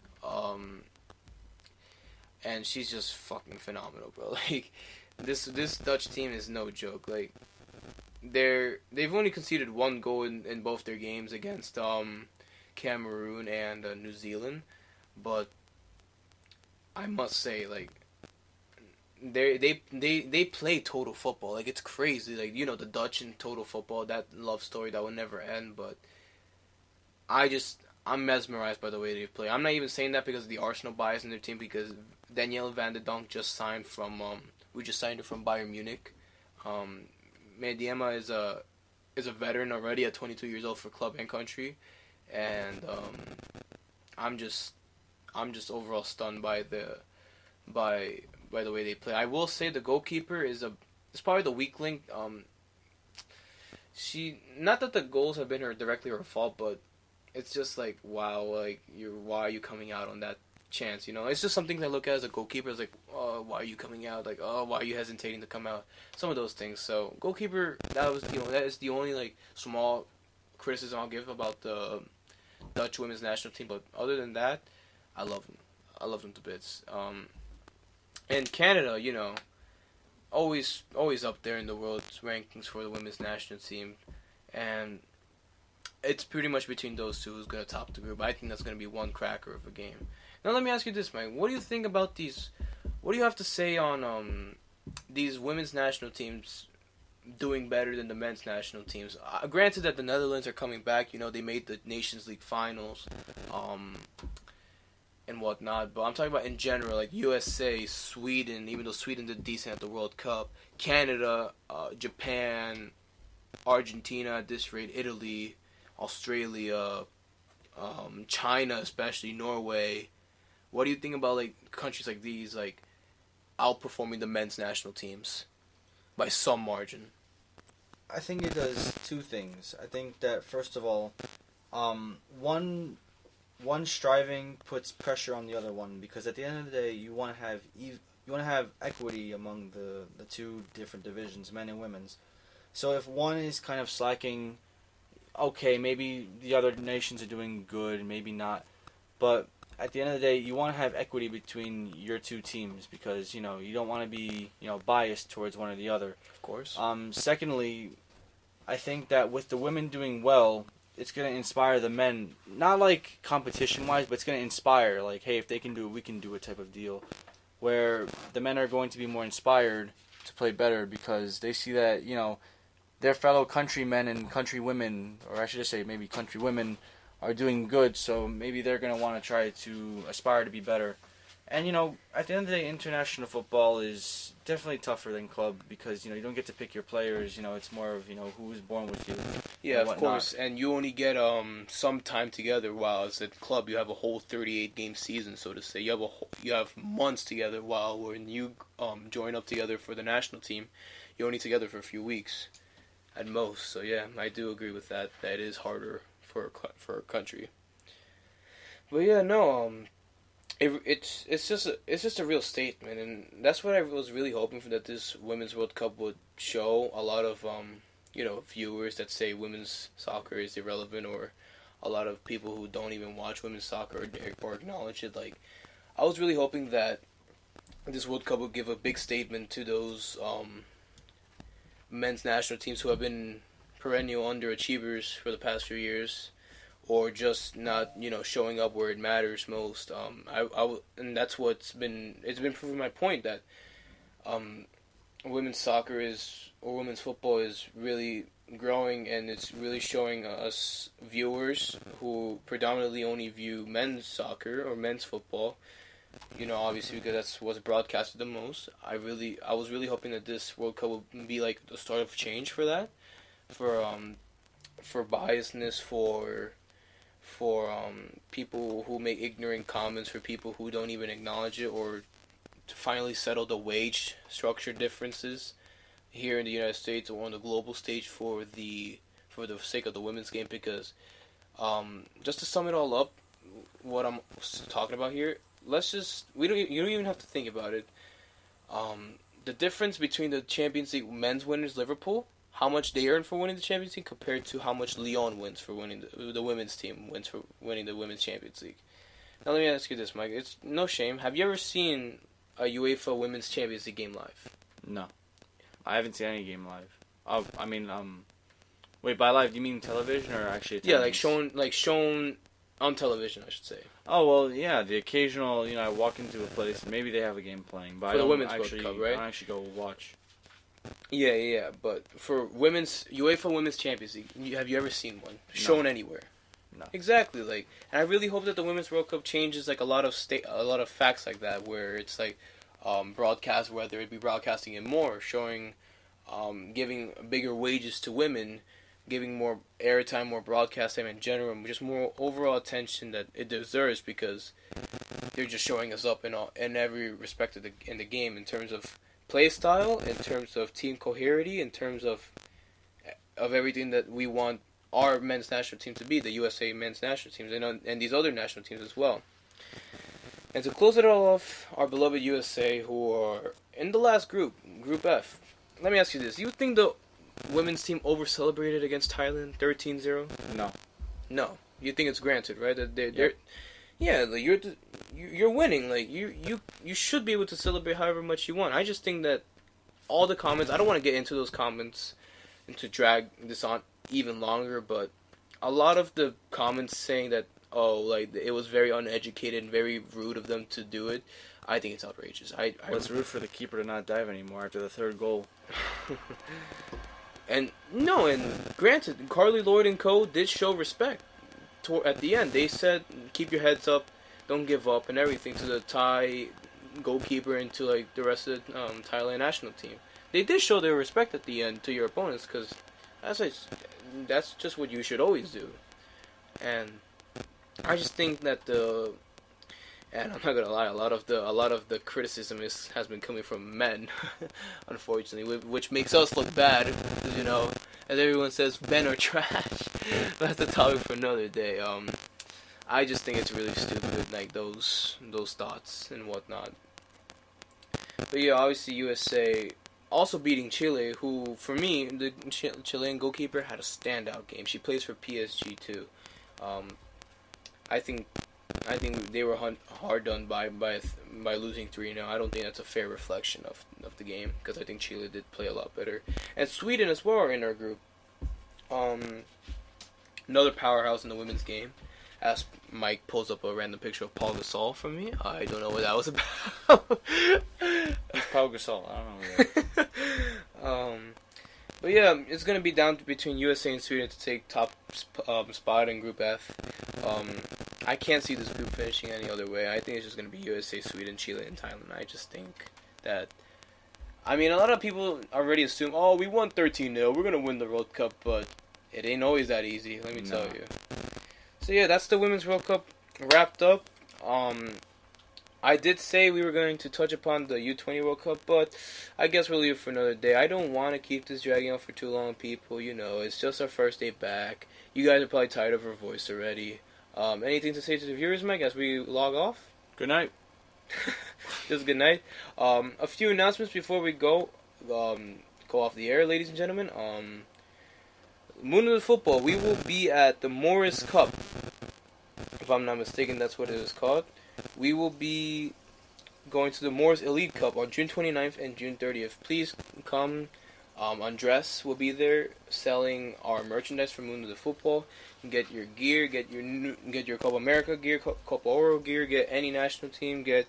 And she's just fucking phenomenal, bro. Like this Dutch team is no joke. Like they've only conceded one goal in both their games against Cameroon and New Zealand, but I must say, like, they play total football. Like, it's crazy. Like, you know, the Dutch in total football, that love story that will never end. But I'm mesmerized by the way they play. I'm not even saying that because of the Arsenal bias in their team, because Danielle Van de Donk just signed from we just signed her from Bayern Munich. Miedema is a veteran already at 22 years old for club and country, and I'm just overall stunned by the way they play. I will say the goalkeeper is probably the weak link. She, not that the goals have been directly her fault, but it's just like, wow, like why are you coming out on that chance? You know, it's just something I look at as a goalkeeper. It's like, oh, why are you coming out? Like, oh, why are you hesitating to come out? Some of those things. So goalkeeper, that is the only like small criticism I'll give about the Dutch women's national team. But other than that, I love them. I love them to bits. And Canada, you know, always up there in the world's rankings for the women's national team, and it's pretty much between those two who's going to top the group. I think that's going to be one cracker of a game. Now let me ask you this, Mike. What do you think about these? What do you have to say on these women's national teams doing better than the men's national teams? Granted that the Netherlands are coming back. You know, they made the Nations League finals. And whatnot, but I'm talking about in general, like USA, Sweden, even though Sweden did decent at the World Cup, Canada, Japan, Argentina at this rate, Italy, Australia, China especially, Norway. What do you think about like countries like these, like outperforming the men's national teams by some margin? I think it does two things. I think that first of all, one striving puts pressure on the other one, because at the end of the day, you want to have equity among the two different divisions, men and women's. So if one is kind of slacking, okay, maybe the other nations are doing good, maybe not. But at the end of the day, you want to have equity between your two teams, because you know you don't want to be biased towards one or the other. Of course. Secondly, I think that with the women doing well, it's going to inspire the men, not like competition-wise, but it's going to inspire, like, hey, if they can do it, we can do it type of deal, where the men are going to be more inspired to play better because they see that, their fellow countrymen and countrywomen, or I should just say maybe countrywomen, are doing good, so maybe they're going to want to try to aspire to be better. And, at the end of the day, international football is definitely tougher than club because, you don't get to pick your players. It's more of, who's born with you. Yeah, of course. And you only get some time together, while as a club you have a whole 38-game season, so to say. You have months together, while when you join up together for the national team, you're only together for a few weeks at most. So, yeah, I do agree with that. That is harder for a country. But, yeah, no, It's just a real statement, and that's what I was really hoping for, that this Women's World Cup would show a lot of viewers that say women's soccer is irrelevant, or a lot of people who don't even watch women's soccer or acknowledge it. Like, I was really hoping that this World Cup would give a big statement to those men's national teams who have been perennial underachievers for the past few years, or just not, showing up where it matters most. And that's it's been proving my point that women's soccer women's football is really growing, and it's really showing us viewers who predominantly only view men's soccer or men's football Obviously because that's what's broadcasted the most. I was really hoping that this World Cup would be like the start of change for that, for biasness, for people who make ignorant comments, for people who don't even acknowledge it, or to finally settle the wage structure differences here in the United States or on the global stage for the sake of the women's game. Because just to sum it all up, what I'm talking about here, you don't even have to think about it. The difference between the Champions League men's winners, Liverpool, how much they earn for winning the Champions League compared to how much Lyon wins for winning the women's team wins for winning the women's Champions League. Now let me ask you this, Mike. It's no shame. Have you ever seen a UEFA Women's Champions League game live? No, I haven't seen any game live. Wait, by live, do you mean television or actually? Attendance? Yeah, like shown on television, I should say. Oh well, yeah. The occasional, I walk into a place and maybe they have a game playing, but For I the don't Women's actually, World Cup, right? I don't actually go watch. Yeah. But for UEFA Women's Champions League, have you ever seen one shown anywhere? No. Exactly. And I really hope that the Women's World Cup changes a lot of facts like that, where it's broadcast, whether it be broadcasting it more, showing, giving bigger wages to women, giving more airtime, more broadcast time in general, just more overall attention that it deserves, because they're just showing us up in every respect in the game, in terms of play style, in terms of team coherency, in terms of everything that we want our men's national team to be, the USA men's national teams, and these other national teams as well. And to close it all off, our beloved USA, who are in the last group, Group F. Let me ask you this. You think the women's team over-celebrated against Thailand, 13-0? No. You think it's granted, right? That they're yeah, you're winning. You should be able to celebrate however much you want. I just think that all the comments, I don't want to get into those comments and to drag this on even longer, but a lot of the comments saying that, it was very uneducated and very rude of them to do it, I think it's outrageous. It's rude for the keeper to not dive anymore after the third goal. And granted, Carly Lloyd and co. did show respect. At the end, they said, keep your heads up, don't give up, and everything, to the Thai goalkeeper and to the rest of the Thailand national team. They did show their respect at the end to your opponents, because that's just what you should always do. And I just think that and I'm not gonna lie, a lot of the criticism has been coming from men, unfortunately, which makes us look bad, because as everyone says, men are trash. That's the topic for another day. I just think it's really stupid, those thoughts and whatnot. But yeah, obviously USA also beating Chile, who, for me, the Chilean goalkeeper had a standout game. She plays for PSG too. I think they were hard done by losing 3-0. I don't think that's a fair reflection of the game, because I think Chile did play a lot better. And Sweden as well are in our group. Another powerhouse in the women's game. As Mike pulls up a random picture of Paul Gasol for me, I don't know what that was about. It's Paul Gasol. I don't know. But yeah, it's gonna be down between USA and Sweden to take top spot in Group F. I can't see this group finishing any other way. I think it's just gonna be USA, Sweden, Chile, and Thailand. I just think that. A lot of people already assume, we won 13-0, we're gonna win the World Cup, but it ain't always that easy. Let me tell you. So yeah, that's the Women's World Cup wrapped up. I did say we were going to touch upon the U20 World Cup, but I guess we'll leave it for another day. I don't want to keep this dragging on for too long, people. It's just our first day back. You guys are probably tired of our voice already. Anything to say to the viewers, Mike, as we log off? Good night. Just good night. A few announcements before we go off the air, ladies and gentlemen. Mundo Futbol, we will be at the Morris Cup. If I'm not mistaken, that's what it is called. We will be going to the Morris Elite Cup on June 29th and June 30th. Please come. Andres will be there selling our merchandise from Mundo Futbol. Get your gear, get your Copa America gear, Copa Oro gear, get any national team, get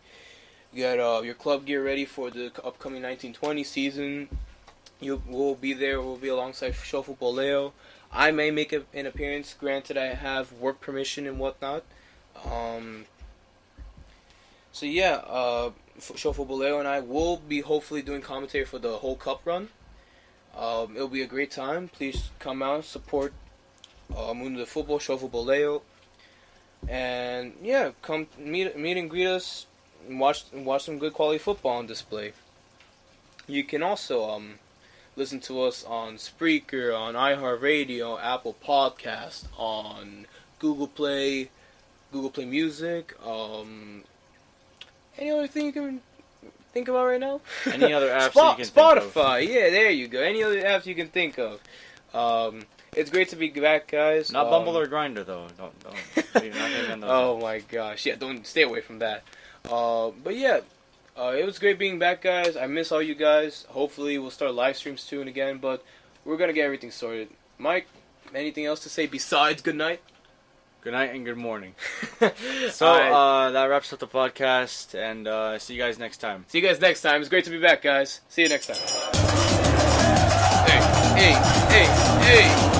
your club gear ready for the upcoming 1920 season. We'll be there. We'll be alongside Show Futboleo. I may make an appearance. Granted, I have work permission and whatnot. So yeah, Show Futboleo and I will be hopefully doing commentary for the whole cup run. It'll be a great time. Please come out, support Mundo de Futbol, Show Futboleo. And yeah, come meet and greet us and watch some good quality football on display. You can also listen to us on Spreaker, on iHeartRadio, Apple Podcast, on Google Play Music. Any other thing you can think about right now? Any other apps that you can think of? Spotify, yeah, there you go. Any other apps you can think of. It's great to be back, guys. Not Bumble or Grindr though. Don't. You're not gonna get those. Oh my gosh, yeah, don't stay away from that. But yeah, it was great being back, guys. I miss all you guys. Hopefully, we'll start live streams soon again, but we're gonna get everything sorted. Mike, anything else to say besides good night? Good night and good morning. So that wraps up the podcast, and see you guys next time. See you guys next time. It's great to be back, guys. See you next time. Hey.